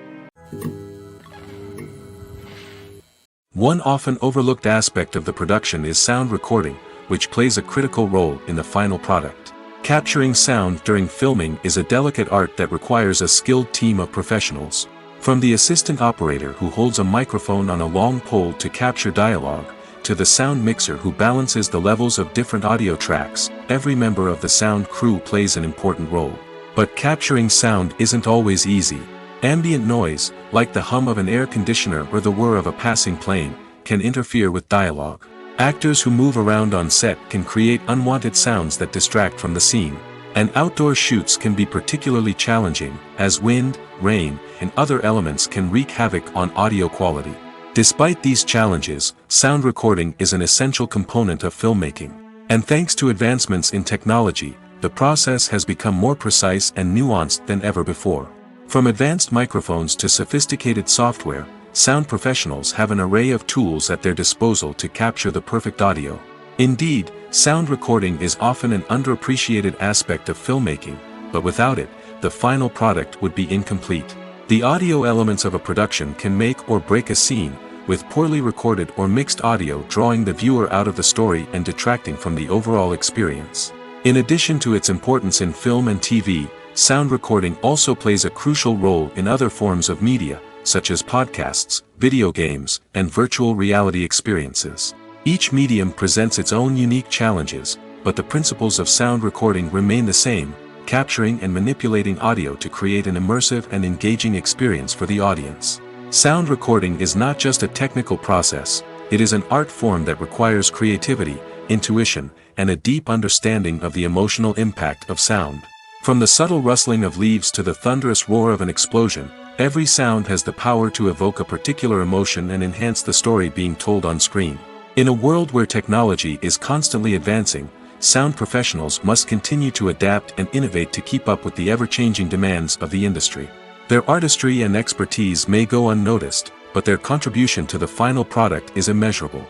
One often overlooked aspect of the production is sound recording, which plays a critical role in the final product. Capturing sound during filming is a delicate art that requires a skilled team of professionals. From the assistant operator who holds a microphone on a long pole to capture dialogue, to the sound mixer who balances the levels of different audio tracks, every member of the sound crew plays an important role. But capturing sound isn't always easy. Ambient noise, like the hum of an air conditioner or the whir of a passing plane, can interfere with dialogue. Actors who move around on set can create unwanted sounds that distract from the scene. And outdoor shoots can be particularly challenging, as wind, rain, and other elements can wreak havoc on audio quality. Despite these challenges, sound recording is an essential component of filmmaking. And thanks to advancements in technology, the process has become more precise and nuanced than ever before. From advanced microphones to sophisticated software, sound professionals have an array of tools at their disposal to capture the perfect audio. Indeed, sound recording is often an underappreciated aspect of filmmaking, but without it, the final product would be incomplete. The audio elements of a production can make or break a scene, with poorly recorded or mixed audio drawing the viewer out of the story and detracting from the overall experience. In addition to its importance in film and TV, sound recording also plays a crucial role in other forms of media, such as podcasts, video games, and virtual reality experiences. Each medium presents its own unique challenges, but the principles of sound recording remain the same, capturing and manipulating audio to create an immersive and engaging experience for the audience. Sound recording is not just a technical process, it is an art form that requires creativity, intuition, and a deep understanding of the emotional impact of sound. From the subtle rustling of leaves to the thunderous roar of an explosion, every sound has the power to evoke a particular emotion and enhance the story being told on screen. In a world where technology is constantly advancing, sound professionals must continue to adapt and innovate to keep up with the ever-changing demands of the industry. Their artistry and expertise may go unnoticed, but their contribution to the final product is immeasurable.